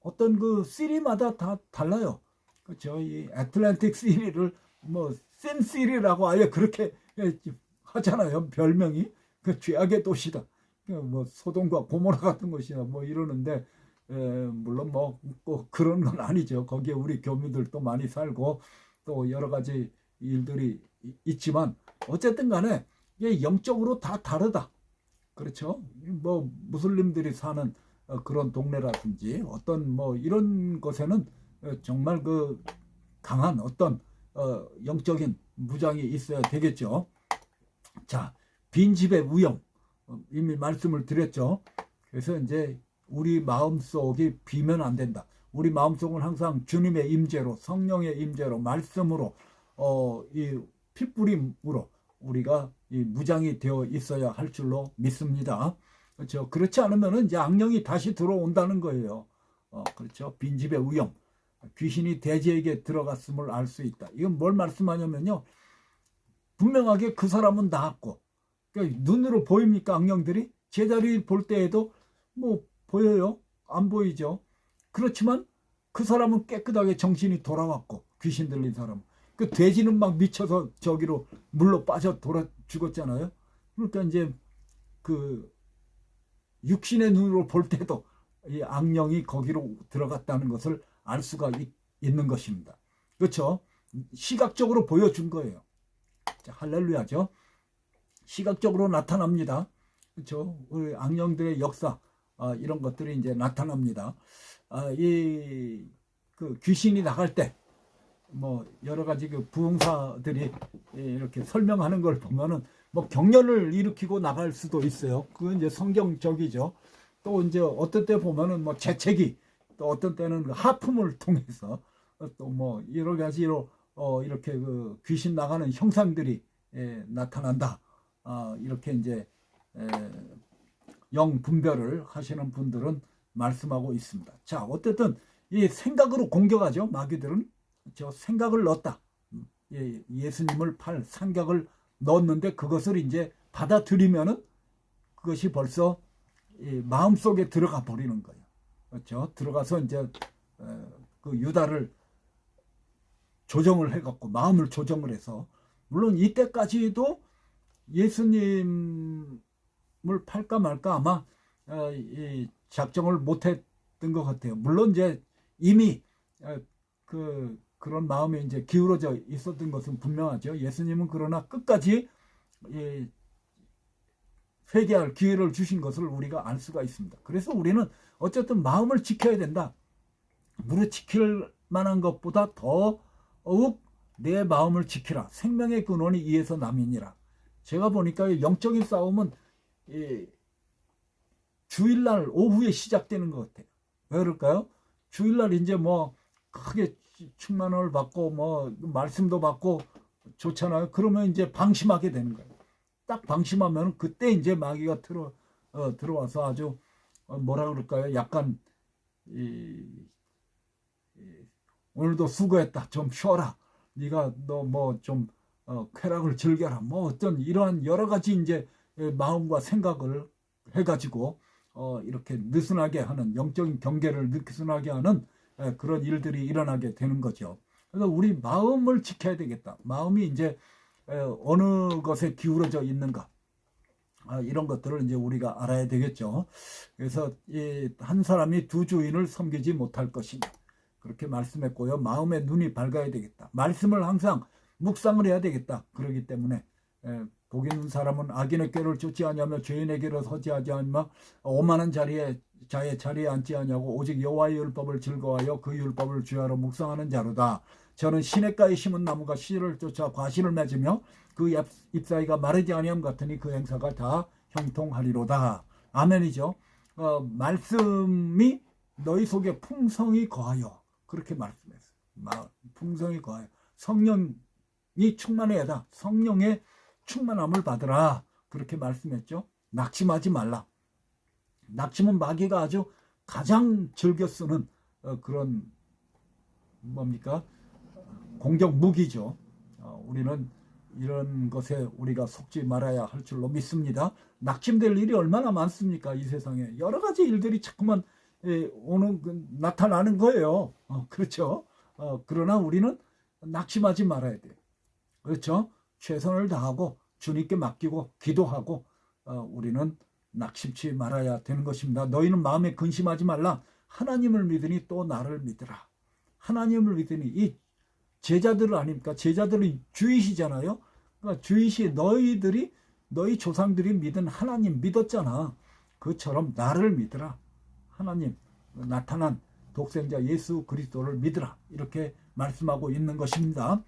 어떤 그 시리마다 다 달라요. 그렇죠? 이 애틀랜틱 시리를 뭐 신시리라고 아예 그렇게 하잖아요. 별명이 그 죄악의 도시다. 뭐 소돔과 고모라 같은 것이야 뭐 이러는데 물론 뭐 꼭 그런 건 아니죠. 거기에 우리 교민들도 많이 살고 또 여러 가지 일들이 있지만 어쨌든 간에 이게 영적으로 다 다르다. 그렇죠? 뭐 무슬림들이 사는 그런 동네라든지 어떤 뭐 이런 것에는 정말 그 강한 어떤 영적인 무장이 있어야 되겠죠. 자, 빈집의 위험 이미 말씀을 드렸죠. 그래서 이제 우리 마음속이 비면 안 된다. 우리 마음속은 항상 주님의 임재로 성령의 임재로 말씀으로 이 핏부림으로 우리가 이 무장이 되어 있어야 할 줄로 믿습니다. 그렇죠. 그렇지 않으면 이제 악령이 다시 들어온다는 거예요. 그렇죠. 빈집의 위험. 귀신이 돼지에게 들어갔음을 알 수 있다. 이건 뭘 말씀하냐면요. 분명하게 그 사람은 나았고, 그러니까 눈으로 보입니까? 악령들이? 제자리 볼 때에도 뭐 보여요? 안 보이죠? 그렇지만 그 사람은 깨끗하게 정신이 돌아왔고, 귀신 들린 사람. 그 돼지는 막 미쳐서 저기로 물로 빠져 돌아 죽었잖아요. 그러니까 이제 그 육신의 눈으로 볼 때도 이 악령이 거기로 들어갔다는 것을 알 수가 있는 것입니다. 그렇죠? 시각적으로 보여준 거예요. 자, 할렐루야죠. 시각적으로 나타납니다. 그렇죠? 우리 악령들의 역사 이런 것들이 이제 나타납니다. 그 귀신이 나갈 때 뭐 여러 가지 그 부흥사들이 이렇게 설명하는 걸 보면은 뭐 경련을 일으키고 나갈 수도 있어요. 그건 이제 성경적이죠. 또 이제 어떤 때 보면은 뭐 재채기, 또 어떤 때는 그 하품을 통해서 또 뭐 여러 가지로 이렇게 그 귀신 나가는 형상들이 나타난다. 이렇게 이제 영 분별을 하시는 분들은 말씀하고 있습니다. 자, 어쨌든 이 생각으로 공격하죠. 마귀들은. 저 생각을 넣었다. 예수님을 팔 생각을 넣었는데 그것을 이제 받아들이면은 그것이 벌써 마음속에 들어가 버리는 거예요. 그렇죠? 들어가서 이제 그 유다를 조정을 해갖고 마음을 조정을 해서 물론 이때까지도 예수님을 팔까 말까 아마 이 작정을 못했던 것 같아요. 물론 이제 이미 그 그런 마음에 이제 기울어져 있었던 것은 분명하죠. 예수님은 그러나 끝까지 회개할 기회를 주신 것을 우리가 알 수가 있습니다. 그래서 우리는 어쨌든 마음을 지켜야 된다. 무릇 지킬 만한 것보다 더욱 내 마음을 지키라. 생명의 근원이 이에서 남이니라. 제가 보니까 영적인 싸움은 주일날 오후에 시작되는 것 같아요. 왜 그럴까요? 주일날 이제 뭐 크게 충만을 받고 뭐 말씀도 받고 좋잖아요. 그러면 이제 방심하게 되는 거예요. 딱 방심하면 그때 이제 마귀가 들어와서 아주 뭐라 그럴까요? 약간 오늘도 수고했다. 좀 쉬어라. 네가 너 뭐 좀 쾌락을 즐겨라. 뭐 어떤 이러한 여러 가지 이제 마음과 생각을 해가지고 이렇게 느슨하게 하는 영적인 경계를 느슨하게 하는 그런 일들이 일어나게 되는 거죠. 그래서 우리 마음을 지켜야 되겠다. 마음이 이제 어느 것에 기울어져 있는가. 이런 것들을 이제 우리가 알아야 되겠죠. 그래서 한 사람이 두 주인을 섬기지 못할 것이니 그렇게 말씀했고요. 마음의 눈이 밝아야 되겠다. 말씀을 항상 묵상을 해야 되겠다. 그렇기 때문에 복 있는 사람은 악인의 꾀를 쫓지 아니하며 죄인의 길을 서지 아니하며 오만한 자의 자리에 앉지 아니하고 오직 여호와의 율법을 즐거워하여 그 율법을 주야로 묵상하는 자로다. 저는 시냇가에 심은 나무가 씨를 쫓아 과실을 맺으며 그 잎사이가 마르지 아니함 같으니 그 행사가 다 형통하리로다. 아멘이죠. 말씀이 너희 속에 풍성히 거하여 그렇게 말씀했어요. 풍성히 거하여 성령이 충만해야 다. 성령의 충만함을 받으라. 그렇게 말씀했죠. 낙심하지 말라. 낙심은 마귀가 아주 가장 즐겨 쓰는 그런 뭡니까? 공격 무기죠. 우리는 이런 것에 우리가 속지 말아야 할 줄로 믿습니다. 낙심될 일이 얼마나 많습니까? 이 세상에 여러 가지 일들이 자꾸만 나타나는 거예요. 그렇죠. 그러나 우리는 낙심하지 말아야 돼요. 그렇죠. 최선을 다하고 주님께 맡기고 기도하고 우리는 낙심치 말아야 되는 것입니다. 너희는 마음에 근심하지 말라. 하나님을 믿으니 또 나를 믿으라. 하나님을 믿으니 이 제자들 아닙니까? 제자들이 주이시잖아요. 그러니까 주이시 너희 조상들이 믿은 하나님 믿었잖아. 그처럼 나를 믿으라. 하나님 나타난 독생자 예수 그리스도를 믿으라. 이렇게 말씀하고 있는 것입니다.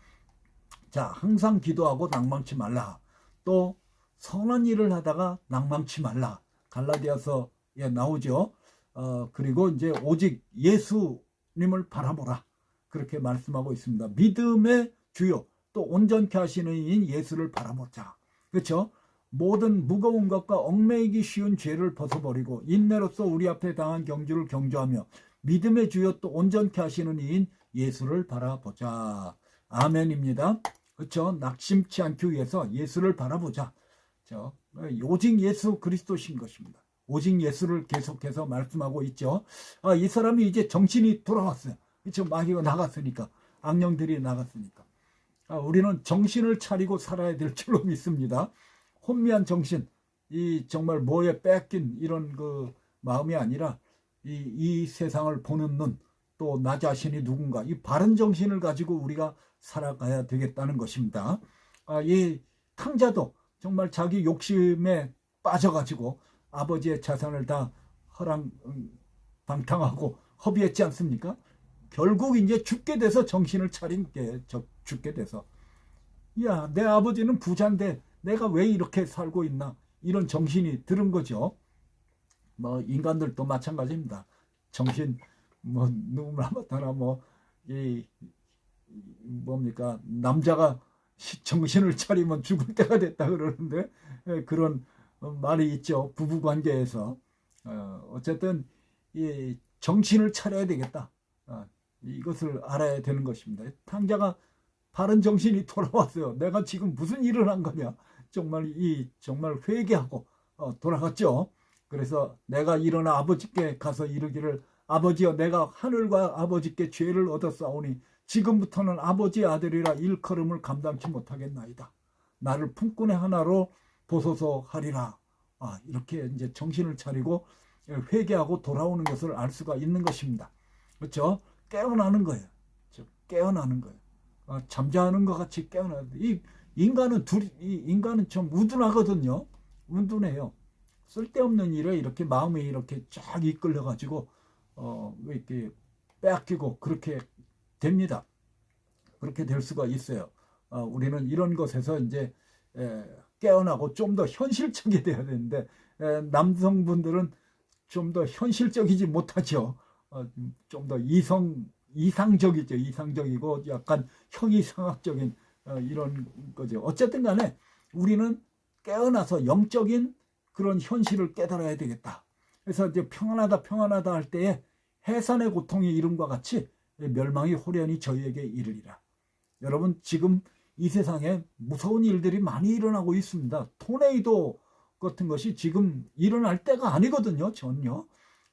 자, 항상 기도하고 낭망치 말라. 또 선한 일을 하다가 낭망치 말라. 갈라디아서에 나오죠. 그리고 이제 오직 예수님을 바라보라. 그렇게 말씀하고 있습니다. 믿음의 주요 또 온전케 하시는 이인 예수를 바라보자. 그렇죠? 모든 무거운 것과 얽매이기 쉬운 죄를 벗어버리고 인내로서 우리 앞에 당한 경주를 경주하며 믿음의 주요 또 온전케 하시는 이인 예수를 바라보자. 아멘입니다. 그렇죠? 낙심치 않기 위해서 예수를 바라보자. 그렇죠? 오직 예수 그리스도신 것입니다. 오직 예수를 계속해서 말씀하고 있죠. 이 사람이 이제 정신이 돌아왔어요. 그렇죠? 마귀가 나갔으니까, 악령들이 나갔으니까. 우리는 정신을 차리고 살아야 될 줄로 믿습니다. 혼미한 정신, 이 정말 뭐에 뺏긴 이런 그 마음이 아니라 이 세상을 보는 눈, 또 나 자신이 누군가, 이 바른 정신을 가지고 우리가 살아가야 되겠다는 것입니다. 이 탕자도 정말 자기 욕심에 빠져가지고 아버지의 자산을 다 방탕하고 허비했지 않습니까? 결국 이제 죽게 돼서 정신을 차린 게 죽게 돼서, 야, 내 아버지는 부자인데 내가 왜 이렇게 살고 있나, 이런 정신이 들은 거죠. 뭐 인간들도 마찬가지입니다. 정신 뭐 누구나 나타나 뭡니까, 남자가 정신을 차리면 죽을 때가 됐다 그러는데 그런 말이 있죠. 부부관계에서. 어쨌든 이 정신을 차려야 되겠다. 이것을 알아야 되는 것입니다. 탕자가 바른 정신이 돌아왔어요. 내가 지금 무슨 일을 한 거냐. 정말 회개하고 돌아갔죠. 그래서 내가 일어나 아버지께 가서 이르기를, 아버지여, 내가 하늘과 아버지께 죄를 얻었사오니 지금부터는 아버지의 아들이라 일컬음을 감당치 못하겠나이다. 나를 품꾼의 하나로 보소서 하리라. 이렇게 이제 정신을 차리고 회개하고 돌아오는 것을 알 수가 있는 것입니다. 그렇죠? 깨어나는 거예요. 깨어나는 거예요. 잠자는 것 같이 깨어나요. 이 인간은 좀 우둔하거든요. 우둔해요. 쓸데없는 일에 이렇게 마음이 이렇게 쫙 이끌려가지고 이렇게 빼앗기고 그렇게 됩니다. 그렇게 될 수가 있어요. 우리는 이런 것에서 이제 깨어나고 좀 더 현실적이 돼야 되는데 남성분들은 좀 더 현실적이지 못하죠. 좀 더 이상적이죠. 이상적이고 약간 형이상학적인 이런 거죠. 어쨌든 간에 우리는 깨어나서 영적인 그런 현실을 깨달아야 되겠다. 그래서 이제 평안하다 할 때에 해산의 고통이 이름과 같이 멸망이 호련히 저희에게 이르리라. 여러분, 지금 이 세상에 무서운 일들이 많이 일어나고 있습니다. 토네이도 같은 것이 지금 일어날 때가 아니거든요, 전혀.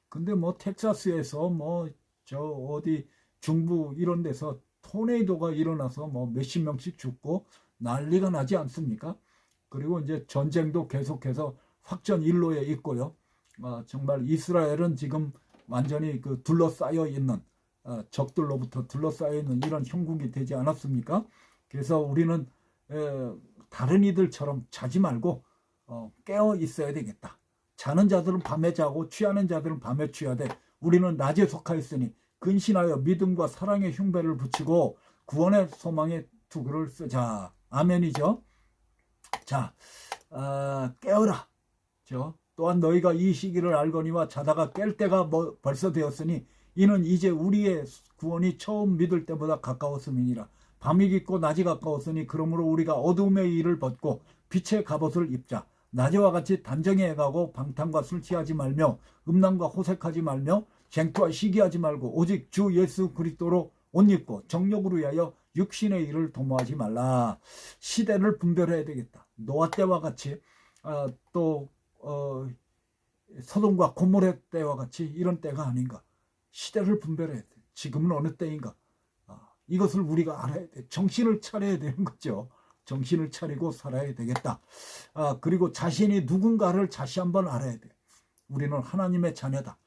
근데 뭐 텍사스에서 뭐 저 어디 중부 이런 데서 토네이도가 일어나서 뭐 몇십 명씩 죽고 난리가 나지 않습니까? 그리고 이제 전쟁도 계속해서 확전 일로에 있고요. 정말 이스라엘은 지금 완전히 그 둘러싸여 있는 적들로부터 둘러싸여 있는 이런 형국이 되지 않았습니까? 그래서 우리는 다른 이들처럼 자지 말고 깨어 있어야 되겠다. 자는 자들은 밤에 자고 취하는 자들은 밤에 취하되 우리는 낮에 속하였으니 근신하여 믿음과 사랑의 흉배를 붙이고 구원의 소망의 투구를 쓰자. 아멘이죠. 자, 깨어라. 또한 너희가 이 시기를 알거니와 자다가 깰 때가 벌써 되었으니 이는 이제 우리의 구원이 처음 믿을 때보다 가까웠음이니라. 밤이 깊고 낮이 가까웠으니 그러므로 우리가 어둠의 일을 벗고 빛의 갑옷을 입자. 낮에와 같이 단정히 행하고 방탕과 술 취하지 말며 음란과 호색하지 말며 쟁투와 시기하지 말고 오직 주 예수 그리스도로 옷 입고 정욕으로 위하여 육신의 일을 도모하지 말라. 시대를 분별해야 되겠다. 노아 때와 같이 또 소돔과 고모레 때와 같이 이런 때가 아닌가. 시대를 분별해야 돼. 지금은 어느 때인가. 이것을 우리가 알아야 돼. 정신을 차려야 되는 거죠. 정신을 차리고 살아야 되겠다. 그리고 자신이 누군가를 다시 한번 알아야 돼. 우리는 하나님의 자녀다.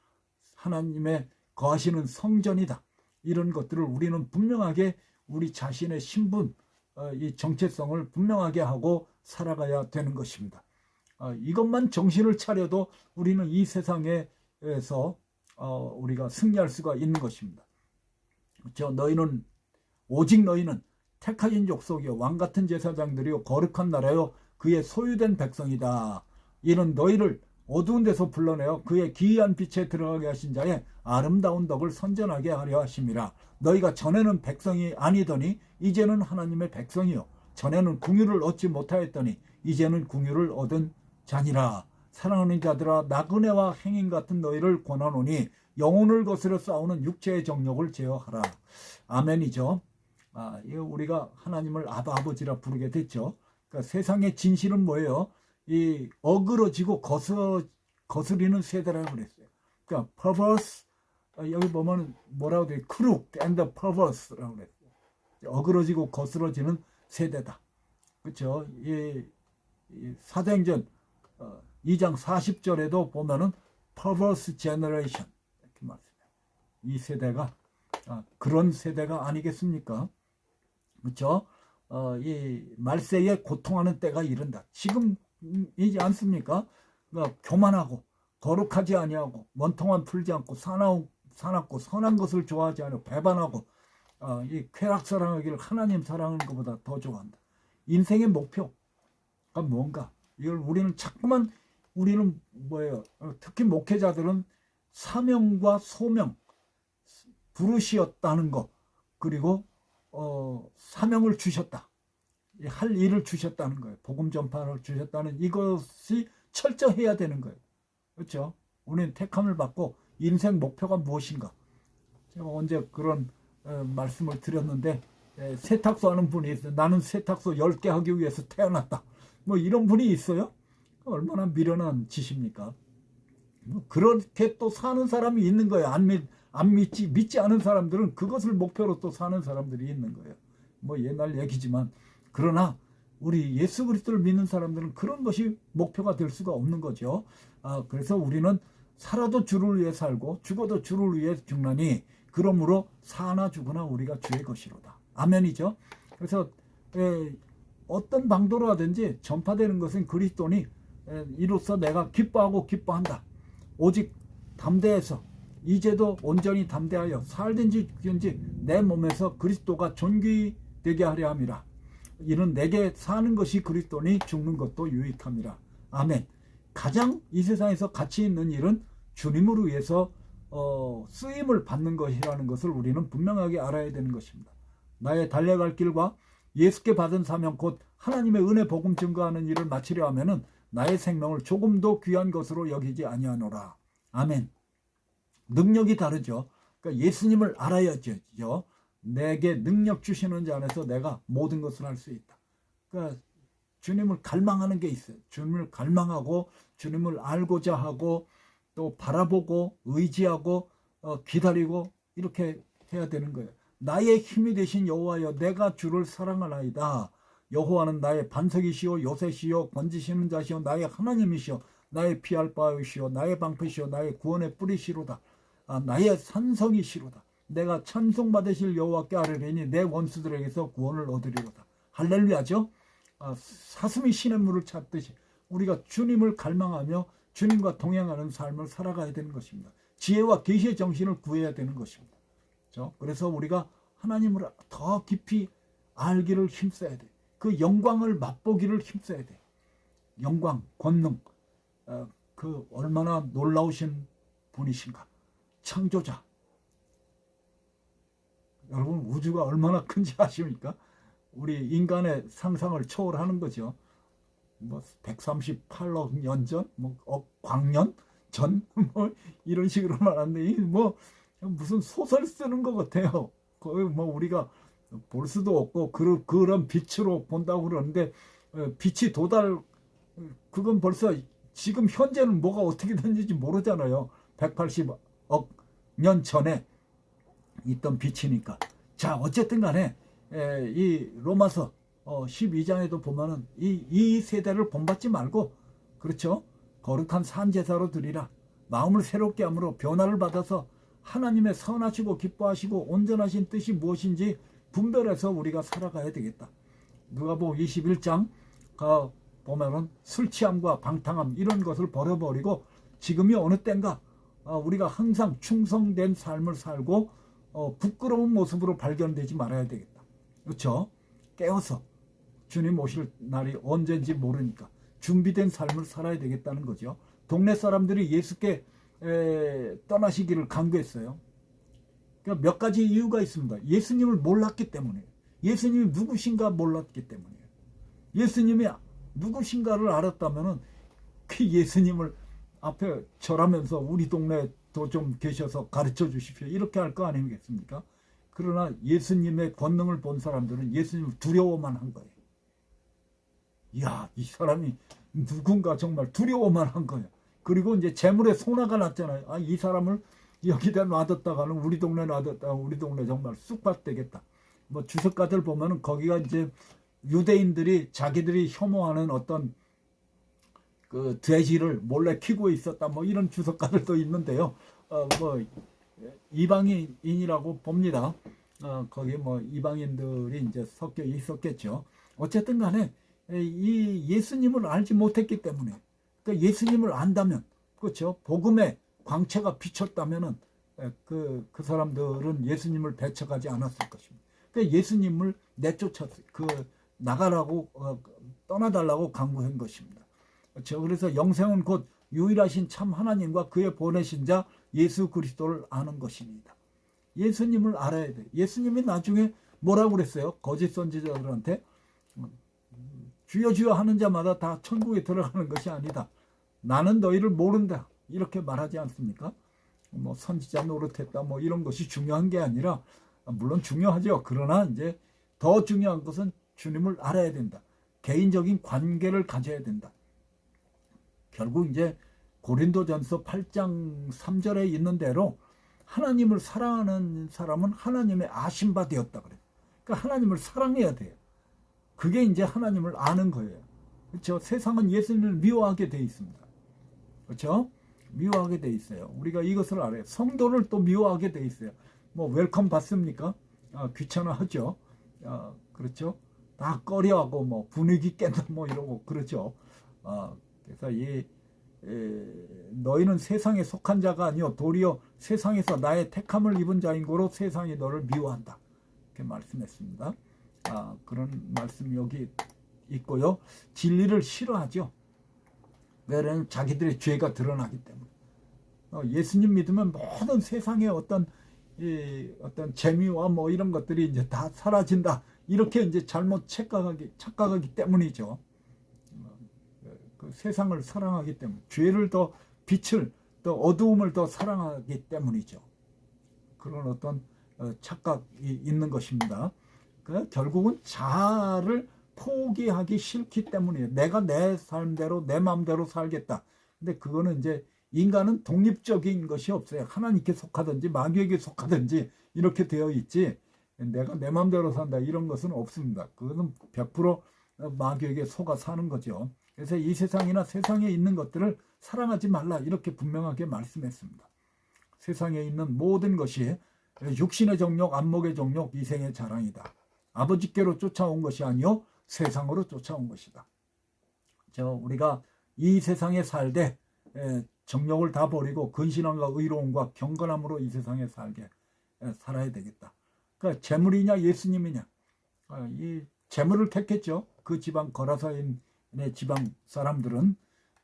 하나님의 거하시는 성전이다. 이런 것들을 우리는 분명하게 우리 자신의 신분, 이 정체성을 분명하게 하고 살아가야 되는 것입니다. 이것만 정신을 차려도 우리는 이 세상에서 우리가 승리할 수가 있는 것입니다. 오직 너희는 택하신 족속이요 왕같은 제사장들이요 거룩한 나라요 그의 소유된 백성이다. 이는 너희를 어두운 데서 불러내어 그의 기이한 빛에 들어가게 하신 자의 아름다운 덕을 선전하게 하려 하심이라. 너희가 전에는 백성이 아니더니 이제는 하나님의 백성이요 전에는 궁유를 얻지 못하였더니 이제는 궁유를 얻은 자니라. 사랑하는 자들아, 나그네와 행인 같은 너희를 권하노니 영혼을 거스려 싸우는 육체의 정욕을 제어하라. 아멘이죠. 이거 우리가 하나님을 아버지라 부르게 됐죠. 그러니까 세상의 진실은 뭐예요? 이 어그러지고 거스리는 세대라고 그랬어요. 그러니까 perverse, 여기 보면 뭐라고 돼? crook and perverse라고 그랬어요. 어그러지고 거스러지는 세대다. 그렇죠? 이 사도행전 2장 40절에도 보면은 perverse generation 이렇게 말씀해요. 이 세대가 그런 세대가 아니겠습니까? 그렇죠? 이 말세에 고통하는 때가 이른다. 지금이지 않습니까? 그러니까 교만하고 거룩하지 아니하고 원통한 풀지 않고 사납고 선한 것을 좋아하지 않고 배반하고 이 쾌락 사랑하기를 하나님 사랑하는 것보다 더 좋아한다. 인생의 목표가 뭔가? 이걸 우리는 자꾸만 우리는 뭐예요? 특히 목회자들은 사명과 소명, 부르시었다는 것, 그리고 사명을 주셨다. 할 일을 주셨다는 거예요. 복음 전파를 주셨다는 이것이 철저해야 되는 거예요. 그렇죠? 우리는 택함을 받고 인생 목표가 무엇인가? 제가 언제 그런 말씀을 드렸는데 세탁소 하는 분이 있어요. 나는 세탁소 10개 하기 위해서 태어났다. 뭐 이런 분이 있어요? 얼마나 미련한 짓입니까? 그렇게 또 사는 사람이 있는 거예요. 믿지 않은 사람들은 그것을 목표로 또 사는 사람들이 있는 거예요. 뭐 옛날 얘기지만 그러나 우리 예수 그리스도를 믿는 사람들은 그런 것이 목표가 될 수가 없는 거죠. 그래서 우리는 살아도 주를 위해 살고 죽어도 주를 위해 죽나니 그러므로 사나 죽으나 우리가 주의 것이로다. 아멘이죠. 그래서 어떤 방도로라든지 전파되는 것은 그리스도니 이로써 내가 기뻐하고 기뻐한다. 오직 담대해서 이제도 온전히 담대하여 살든지 죽든지 내 몸에서 그리스도가 존귀되게 하려 함이라. 이는 내게 사는 것이 그리스도니 죽는 것도 유익함이라. 아멘. 가장 이 세상에서 가치 있는 일은 주님을 위해서 쓰임을 받는 것이라는 것을 우리는 분명하게 알아야 되는 것입니다. 나의 달려갈 길과 예수께 받은 사명 곧 하나님의 은혜 복음 증거하는 일을 마치려 하면은 나의 생명을 조금도 귀한 것으로 여기지 아니하노라. 아멘. 능력이 다르죠. 그러니까 예수님을 알아야죠. 내게 능력 주시는 자 안에서 내가 모든 것을 할 수 있다. 그러니까 주님을 갈망하는 게 있어요. 주님을 갈망하고 주님을 알고자 하고 또 바라보고 의지하고 기다리고 이렇게 해야 되는 거예요. 나의 힘이 되신 여호와여 내가 주를 사랑하나이다. 여호와는 나의 반석이시오 요새시오 건지시는 자시오 나의 하나님이시오 나의 피할 바이시오 나의 방패시오 나의 구원의 뿌리시로다. 나의 산성이시로다. 내가 찬송받으실 여호와께 아뢰리니 내 원수들에게서 구원을 얻으리로다. 할렐루야죠. 사슴이 시냇물을 찾듯이 우리가 주님을 갈망하며 주님과 동행하는 삶을 살아가야 되는 것입니다. 지혜와 계시의 정신을 구해야 되는 것입니다. 그래서 우리가 하나님을 더 깊이 알기를 힘써야 돼. 그 영광을 맛보기를 힘써야 돼. 영광, 권능, 그 얼마나 놀라우신 분이신가. 창조자. 여러분 우주가 얼마나 큰지 아십니까? 우리 인간의 상상을 초월하는 거죠. 뭐 138억 년 전, 뭐 광년 전, 뭐 이런 식으로 말하는데 뭐 무슨 소설 쓰는 것 같아요. 거의 뭐 우리가 볼 수도 없고 그런 빛으로 본다고 그러는데 빛이 그건 벌써 지금 현재는 뭐가 어떻게 됐는지 모르잖아요. 180억 년 전에 있던 빛이니까. 자 어쨌든 간에 이 로마서 12장에도 보면은 이 세대를 본받지 말고 그렇죠. 거룩한 산제사로 드리라. 마음을 새롭게 함으로 변화를 받아서 하나님의 선하시고 기뻐하시고 온전하신 뜻이 무엇인지 분별해서 우리가 살아가야 되겠다. 누가복음 21장 보면은 술 취함과 방탕함 이런 것을 버려버리고 지금이 어느 때인가 우리가 항상 충성된 삶을 살고 부끄러운 모습으로 발견되지 말아야 되겠다. 그렇죠? 깨어서 주님 오실 날이 언제인지 모르니까 준비된 삶을 살아야 되겠다는 거죠. 동네 사람들이 예수께 떠나시기를 간구했어요. 그러니까 몇 가지 이유가 있습니다. 예수님을 몰랐기 때문이에요. 예수님이 누구신가 몰랐기 때문이에요. 예수님이 누구신가를 알았다면 그 예수님을 앞에 절하면서 우리 동네도 좀 계셔서 가르쳐 주십시오. 이렇게 할 거 아니겠습니까? 그러나 예수님의 권능을 본 사람들은 예수님을 두려워만 한 거예요. 이야, 이 사람이 누군가 정말 두려워만 한 거예요. 그리고 이제 재물에 손해가 났잖아요. 이 사람을 여기다 놔뒀다가는 우리 동네 놔뒀다가 우리 동네 정말 쑥밭되겠다. 뭐 주석가들 보면은 거기가 이제 유대인들이 자기들이 혐오하는 어떤 그 돼지를 몰래 키고 있었다. 뭐 이런 주석가들도 있는데요. 뭐 이방인이라고 봅니다. 거기 뭐 이방인들이 이제 섞여 있었겠죠. 어쨌든 간에 이 예수님을 알지 못했기 때문에 그러니까 예수님을 안다면 그렇죠. 복음의 광채가 비쳤다면은 그 사람들은 예수님을 배척하지 않았을 것입니다. 그러니까 예수님을 내쫓았어요. 나가라고 떠나달라고 강구한 것입니다. 그렇죠. 그래서 영생은 곧 유일하신 참 하나님과 그의 보내신 자 예수 그리스도를 아는 것입니다. 예수님을 알아야 돼. 예수님이 나중에 뭐라고 그랬어요? 거짓 선지자들한테 주여 주여 하는 자마다 다 천국에 들어가는 것이 아니다. 나는 너희를 모른다. 이렇게 말하지 않습니까? 뭐 선지자 노릇했다. 뭐 이런 것이 중요한 게 아니라 물론 중요하죠. 그러나 이제 더 중요한 것은 주님을 알아야 된다. 개인적인 관계를 가져야 된다. 결국 이제 고린도전서 8장 3절에 있는 대로 하나님을 사랑하는 사람은 하나님의 아신 바 되었다 그래요. 그러니까 하나님을 사랑해야 돼요. 그게 이제 하나님을 아는 거예요. 그렇죠? 세상은 예수님을 미워하게 돼 있습니다. 그렇죠? 미워하게 돼 있어요. 우리가 이것을 알아요. 성도를 또 미워하게 돼 있어요. 뭐 웰컴 받습니까? 귀찮아하죠. 그렇죠. 다 꺼려하고 뭐 분위기 깬다 뭐 이러고 그러죠. 그래서 너희는 세상에 속한 자가 아니요 도리어 세상에서 나의 택함을 입은 자인 거로 세상이 너를 미워한다. 이렇게 말씀했습니다. 그런 말씀이 여기 있고요. 진리를 싫어하죠. 왜냐하면 자기들의 죄가 드러나기 때문에. 예수님 믿으면 모든 세상의 어떤 재미와 뭐 이런 것들이 이제 다 사라진다. 이렇게 이제 잘못 착각하기 때문이죠. 그 세상을 사랑하기 때문에, 죄를 더, 빛을 더, 어두움을 더 사랑하기 때문이죠. 그런 어떤 착각이 있는 것입니다. 결국은 자아를 포기하기 싫기 때문이에요. 내가 내 삶대로 내 마음대로 살겠다. 근데 그거는 이제 인간은 독립적인 것이 없어요. 하나님께 속하든지 마귀에게 속하든지 이렇게 되어 있지, 내가 내 마음대로 산다 이런 것은 없습니다. 그것은 100% 마귀에게 속아 사는 거죠. 그래서 이 세상이나 세상에 있는 것들을 사랑하지 말라 이렇게 분명하게 말씀했습니다. 세상에 있는 모든 것이 육신의 정욕, 안목의 정욕, 이생의 자랑이다. 아버지께로 쫓아온 것이 아니요 세상으로 쫓아온 것이다. 우리가 이 세상에 살되 정욕을 다 버리고 근신함과 의로움과 경건함으로 이 세상에 살아야 되겠다. 그러니까 재물이냐 예수님이냐, 이 재물을 택했죠. 그 지방 거라사인의 지방 사람들은.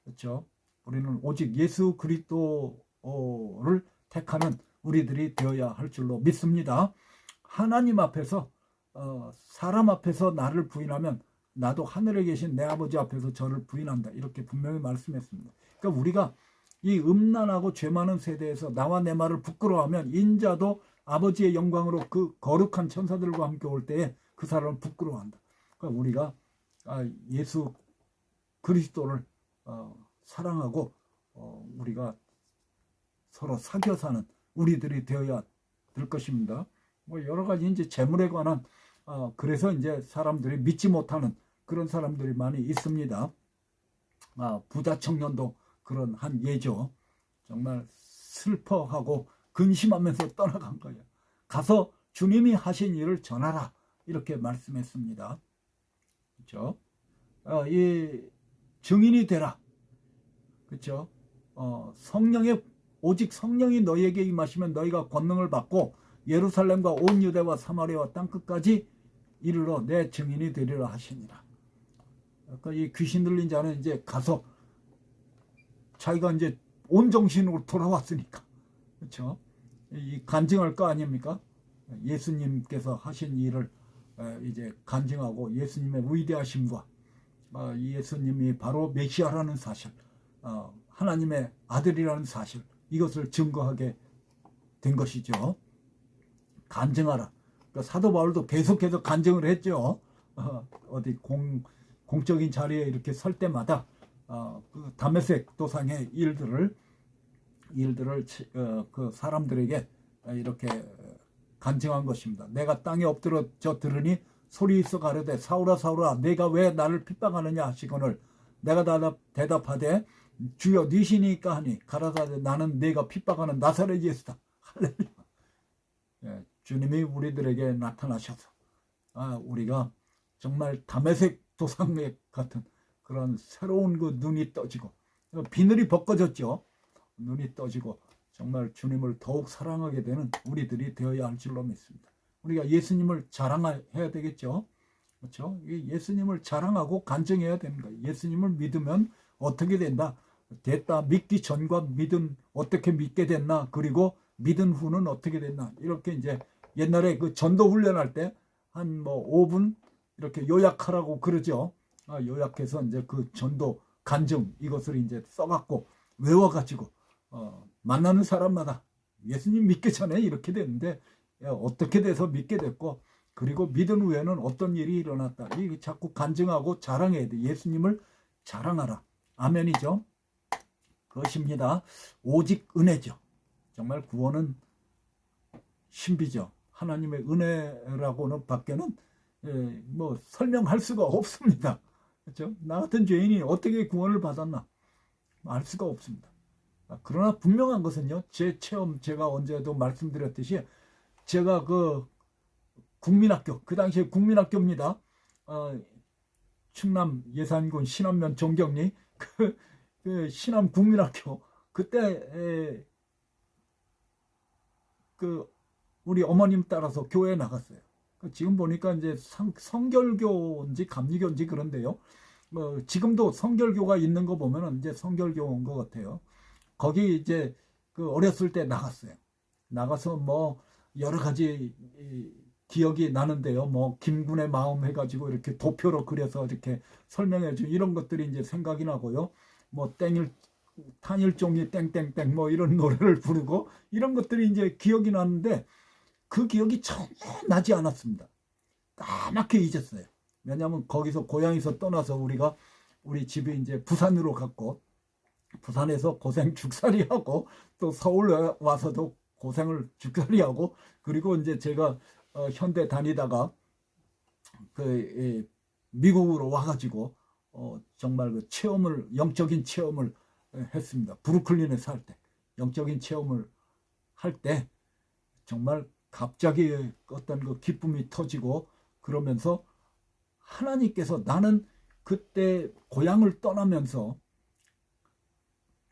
그렇죠. 우리는 오직 예수 그리스도를 택하는 우리들이 되어야 할 줄로 믿습니다. 하나님 앞에서 사람 앞에서 나를 부인하면 나도 하늘에 계신 내 아버지 앞에서 저를 부인한다. 이렇게 분명히 말씀했습니다. 그러니까 우리가 이 음란하고 죄 많은 세대에서 나와 내 말을 부끄러워하면 인자도 아버지의 영광으로 그 거룩한 천사들과 함께 올 때에 그 사람을 부끄러워한다. 그러니까 우리가 예수 그리스도를 사랑하고 우리가 서로 사귀어 사는 우리들이 되어야 될 것입니다. 뭐 여러 가지 이제 재물에 관한 그래서 이제 사람들이 믿지 못하는 그런 사람들이 많이 있습니다. 부자 청년도 그런 한 예죠. 정말 슬퍼하고 근심하면서 떠나간 거예요. 가서 주님이 하신 일을 전하라 이렇게 말씀했습니다. 그렇죠? 이 증인이 되라. 그렇죠? 오직 성령이 너희에게 임하시면 너희가 권능을 받고 예루살렘과 온 유대와 사마리아와 땅끝까지 이르러 내 증인이 되리라 하시니라. 그러니까 이 귀신 들린 자는 이제 가서 자기가 이제 온 정신으로 돌아왔으니까, 그렇죠? 이 간증할 거 아닙니까? 예수님께서 하신 일을 이제 간증하고 예수님의 위대하심과 예수님이 바로 메시아라는 사실, 하나님의 아들이라는 사실, 이것을 증거하게 된 것이죠. 간증하라. 그러니까 사도 바울도 계속해서 간증을 했죠. 어디 공적인 자리에 이렇게 설 때마다 그 다메섹 도상의 일들을 그 사람들에게 이렇게 간증한 것입니다. 내가 땅에 엎드러져 들으니 소리 있어 가로되 사울아 사울아 내가 왜 나를 핍박하느냐 하시거늘 내가 대답하되 주여 니시니까 하니 가라사대 나는 내가 핍박하는 나사렛 예수다. 할렐루야. 주님이 우리들에게 나타나셔서 우리가 정말 다메섹 도상에 같은 그런 새로운 그 눈이 떠지고 비늘이 벗겨졌죠. 눈이 떠지고 정말 주님을 더욱 사랑하게 되는 우리들이 되어야 할 줄로 믿습니다. 우리가 예수님을 자랑해야 되겠죠. 그렇죠? 예수님을 자랑하고 간증해야 되는 거예요. 예수님을 믿으면 어떻게 된다. 됐다. 믿기 전과 어떻게 믿게 됐나. 그리고 믿은 후는 어떻게 됐나. 이렇게 이제 옛날에 그 전도 훈련할 때 한 뭐 5분 이렇게 요약하라고 그러죠. 요약해서 이제 그 전도 간증 이것을 이제 써갖고 외워가지고 만나는 사람마다 예수님 믿기 전에 이렇게 됐는데 어떻게 돼서 믿게 됐고 그리고 믿은 후에는 어떤 일이 일어났다. 이 자꾸 간증하고 자랑해야 돼. 예수님을 자랑하라. 아멘이죠. 그것입니다. 오직 은혜죠. 정말 구원은 신비죠. 하나님의 은혜라고는 밖에는 뭐 설명할 수가 없습니다. 그렇죠? 나 같은 죄인이 어떻게 구원을 받았나 알 수가 없습니다. 그러나 분명한 것은요, 제 체험, 제가 언제도 말씀드렸듯이 제가 그 국민학교, 그 당시에 국민학교입니다. 충남 예산군 신안면 종경리 그 신안 국민학교 그때 그 우리 어머님 따라서 교회에 나갔어요. 지금 보니까 이제 성결교인지 감리교인지 그런데요. 지금도 성결교가 있는 거 보면은 이제 성결교인 것 같아요. 거기 이제 그 어렸을 때 나갔어요. 나가서 뭐 여러 가지 기억이 나는데요. 뭐 김군의 마음 해가지고 이렇게 도표로 그려서 이렇게 설명해 준 이런 것들이 이제 생각이 나고요. 뭐 탄일종이 땡땡땡 뭐 이런 노래를 부르고 이런 것들이 이제 기억이 나는데 그 기억이 전혀 나지 않았습니다. 까맣게 잊었어요. 왜냐하면 거기서 고향에서 떠나서 우리 집이 이제 부산으로 갔고 부산에서 고생 죽살이하고 또 서울 와서도 고생을 죽살이하고 그리고 이제 제가 현대 다니다가 미국으로 와가지고 정말 그 영적인 체험을 했습니다. 브루클린에 살 때 영적인 체험을 할 때 정말 갑자기 어떤 그 기쁨이 터지고 그러면서 하나님께서 나는 그때 고향을 떠나면서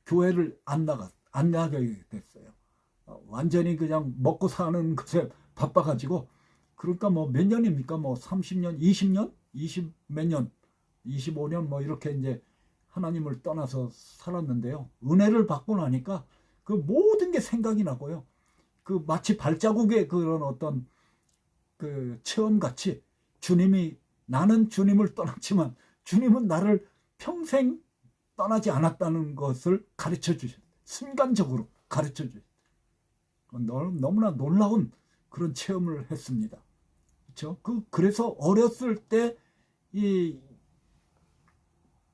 교회를 안 나가게 됐어요. 완전히 그냥 먹고 사는 것에 바빠가지고 그러니까 뭐 몇 년입니까? 뭐 30년, 20년, 20 몇 년, 25년 뭐 이렇게 이제 하나님을 떠나서 살았는데요. 은혜를 받고 나니까 그 모든 게 생각이 나고요. 그 마치 발자국의 그런 어떤 그 체험같이 나는 주님을 떠났지만 주님은 나를 평생 떠나지 않았다는 것을 가르쳐 주셨어요. 순간적으로 가르쳐 주셨어요. 너무나 놀라운 그런 체험을 했습니다. 그렇죠? 그래서 어렸을 때 이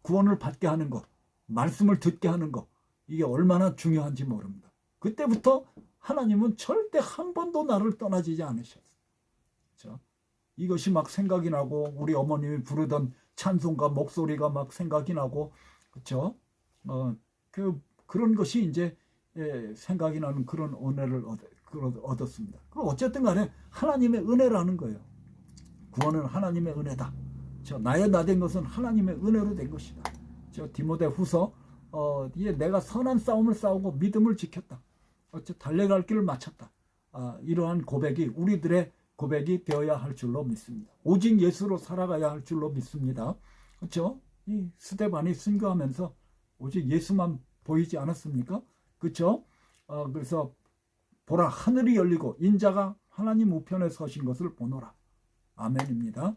구원을 받게 하는 것, 말씀을 듣게 하는 것, 이게 얼마나 중요한지 모릅니다. 그때부터 하나님은 절대 한 번도 나를 떠나지지 않으셨어요. 그렇죠? 이것이 막 생각이 나고 우리 어머님이 부르던 찬송가 목소리가 막 생각이 나고 그렇죠? 그런 것이 이제 생각이 나는 그런 은혜를 얻었습니다. 어쨌든 간에 하나님의 은혜라는 거예요. 구원은 하나님의 은혜다. 나의 나 된 것은 하나님의 은혜로 된 것이다. 디모데후서 이제 내가 선한 싸움을 싸우고 믿음을 지켰다. 달려갈 길을 마쳤다. 이러한 고백이 우리들의 고백이 되어야 할 줄로 믿습니다. 오직 예수로 살아가야 할 줄로 믿습니다. 그렇죠? 이 스데반이 순교하면서 오직 예수만 보이지 않았습니까? 그렇죠? 그래서 보라 하늘이 열리고 인자가 하나님 우편에 서신 것을 보노라. 아멘입니다.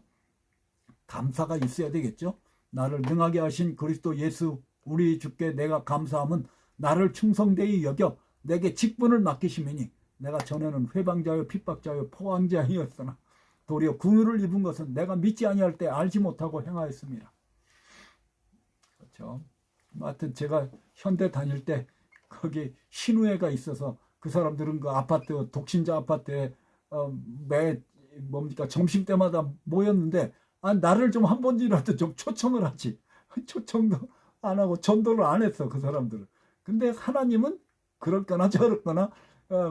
감사가 있어야 되겠죠? 나를 능하게 하신 그리스도 예수 우리 주께 내가 감사함은 나를 충성되이 여겨 내게 직분을 맡기심이니 내가 전에는 회방자요 핍박자요 포항자이었으나 도리어 궁유를 입은 것은 내가 믿지 아니할 때 알지 못하고 행하였습니다. 그렇죠? 하여튼 제가 현대 다닐 때 거기 신우회가 있어서 그 사람들은 그 아파트 독신자 아파트에 점심 때마다 모였는데 나를 좀 한 번이라도 좀 초청을 하지. 초청도 안 하고 전도를 안 했어 그 사람들은. 근데 하나님은 그렇거나 저렇거나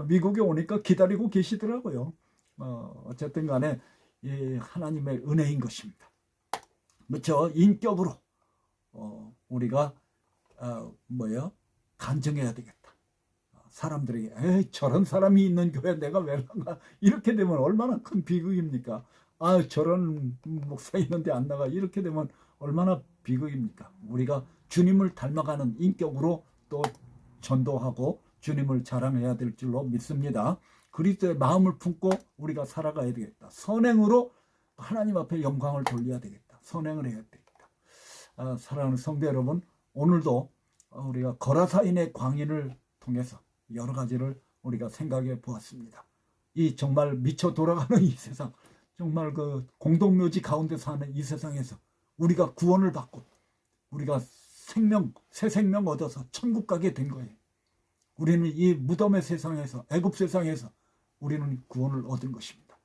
미국에 오니까 기다리고 계시더라고요. 어쨌든 간에 이 하나님의 은혜인 것입니다. 그렇죠? 인격으로 우리가 간증해야 되겠다. 사람들에게 에이 저런 사람이 있는 교회 내가 왜 나가 이렇게 되면 얼마나 큰 비극입니까? 저런 목사 있는데 안 나가 이렇게 되면 얼마나 비극입니까? 우리가 주님을 닮아가는 인격으로 또 전도하고 주님을 자랑해야 될 줄로 믿습니다. 그리스도의 마음을 품고 우리가 살아가야 되겠다. 선행으로 하나님 앞에 영광을 돌려야 되겠다. 선행을 해야 되겠다. 사랑하는 성도 여러분, 오늘도 우리가 거라사인의 광인을 통해서 여러 가지를 우리가 생각해 보았습니다. 이 정말 미쳐 돌아가는 이 세상, 정말 그 공동묘지 가운데 사는 이 세상에서 우리가 구원을 받고 우리가 새 생명 얻어서 천국 가게 된 거예요. 우리는 이 무덤의 세상에서, 애굽 세상에서 우리는 구원을 얻은 것입니다.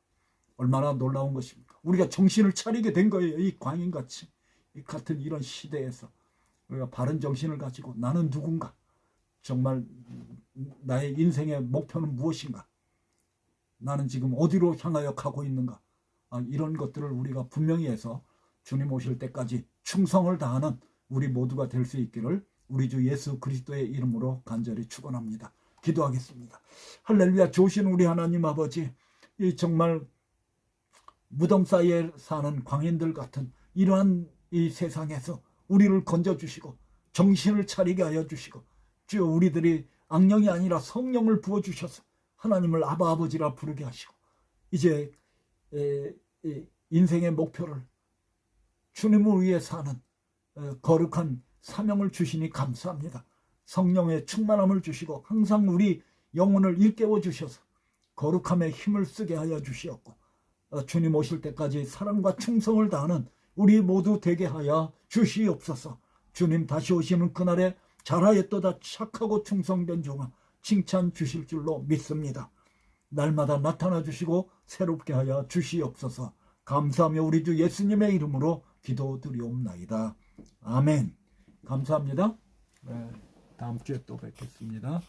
얼마나 놀라운 것입니까? 우리가 정신을 차리게 된 거예요. 이 광인같이 같은 이런 시대에서 우리가 바른 정신을 가지고 나는 누군가, 정말 나의 인생의 목표는 무엇인가, 나는 지금 어디로 향하여 가고 있는가? 이런 것들을 우리가 분명히 해서 주님 오실 때까지 충성을 다하는 우리 모두가 될 수 있기를 우리 주 예수 그리스도의 이름으로 간절히 축원합니다. 기도하겠습니다. 할렐루야. 좋으신 우리 하나님 아버지, 이 정말 무덤 사이에 사는 광인들 같은 이러한 이 세상에서 우리를 건져주시고 정신을 차리게 하여 주시고, 주여 우리들이 악령이 아니라 성령을 부어주셔서 하나님을 아바 아버지라 부르게 하시고, 이제 인생의 목표를 주님을 위해 사는 거룩한 사명을 주시니 감사합니다. 성령의 충만함을 주시고 항상 우리 영혼을 일깨워 주셔서 거룩함에 힘을 쓰게 하여 주시옵고, 주님 오실 때까지 사랑과 충성을 다하는 우리 모두 되게 하여 주시옵소서. 주님 다시 오시는 그날에 잘하였도다 착하고 충성된 종아 칭찬 주실 줄로 믿습니다. 날마다 나타나 주시고 새롭게 하여 주시옵소서. 감사하며 우리 주 예수님의 이름으로 기도드리옵나이다. 아멘. 감사합니다. 다음 주에 또 뵙겠습니다.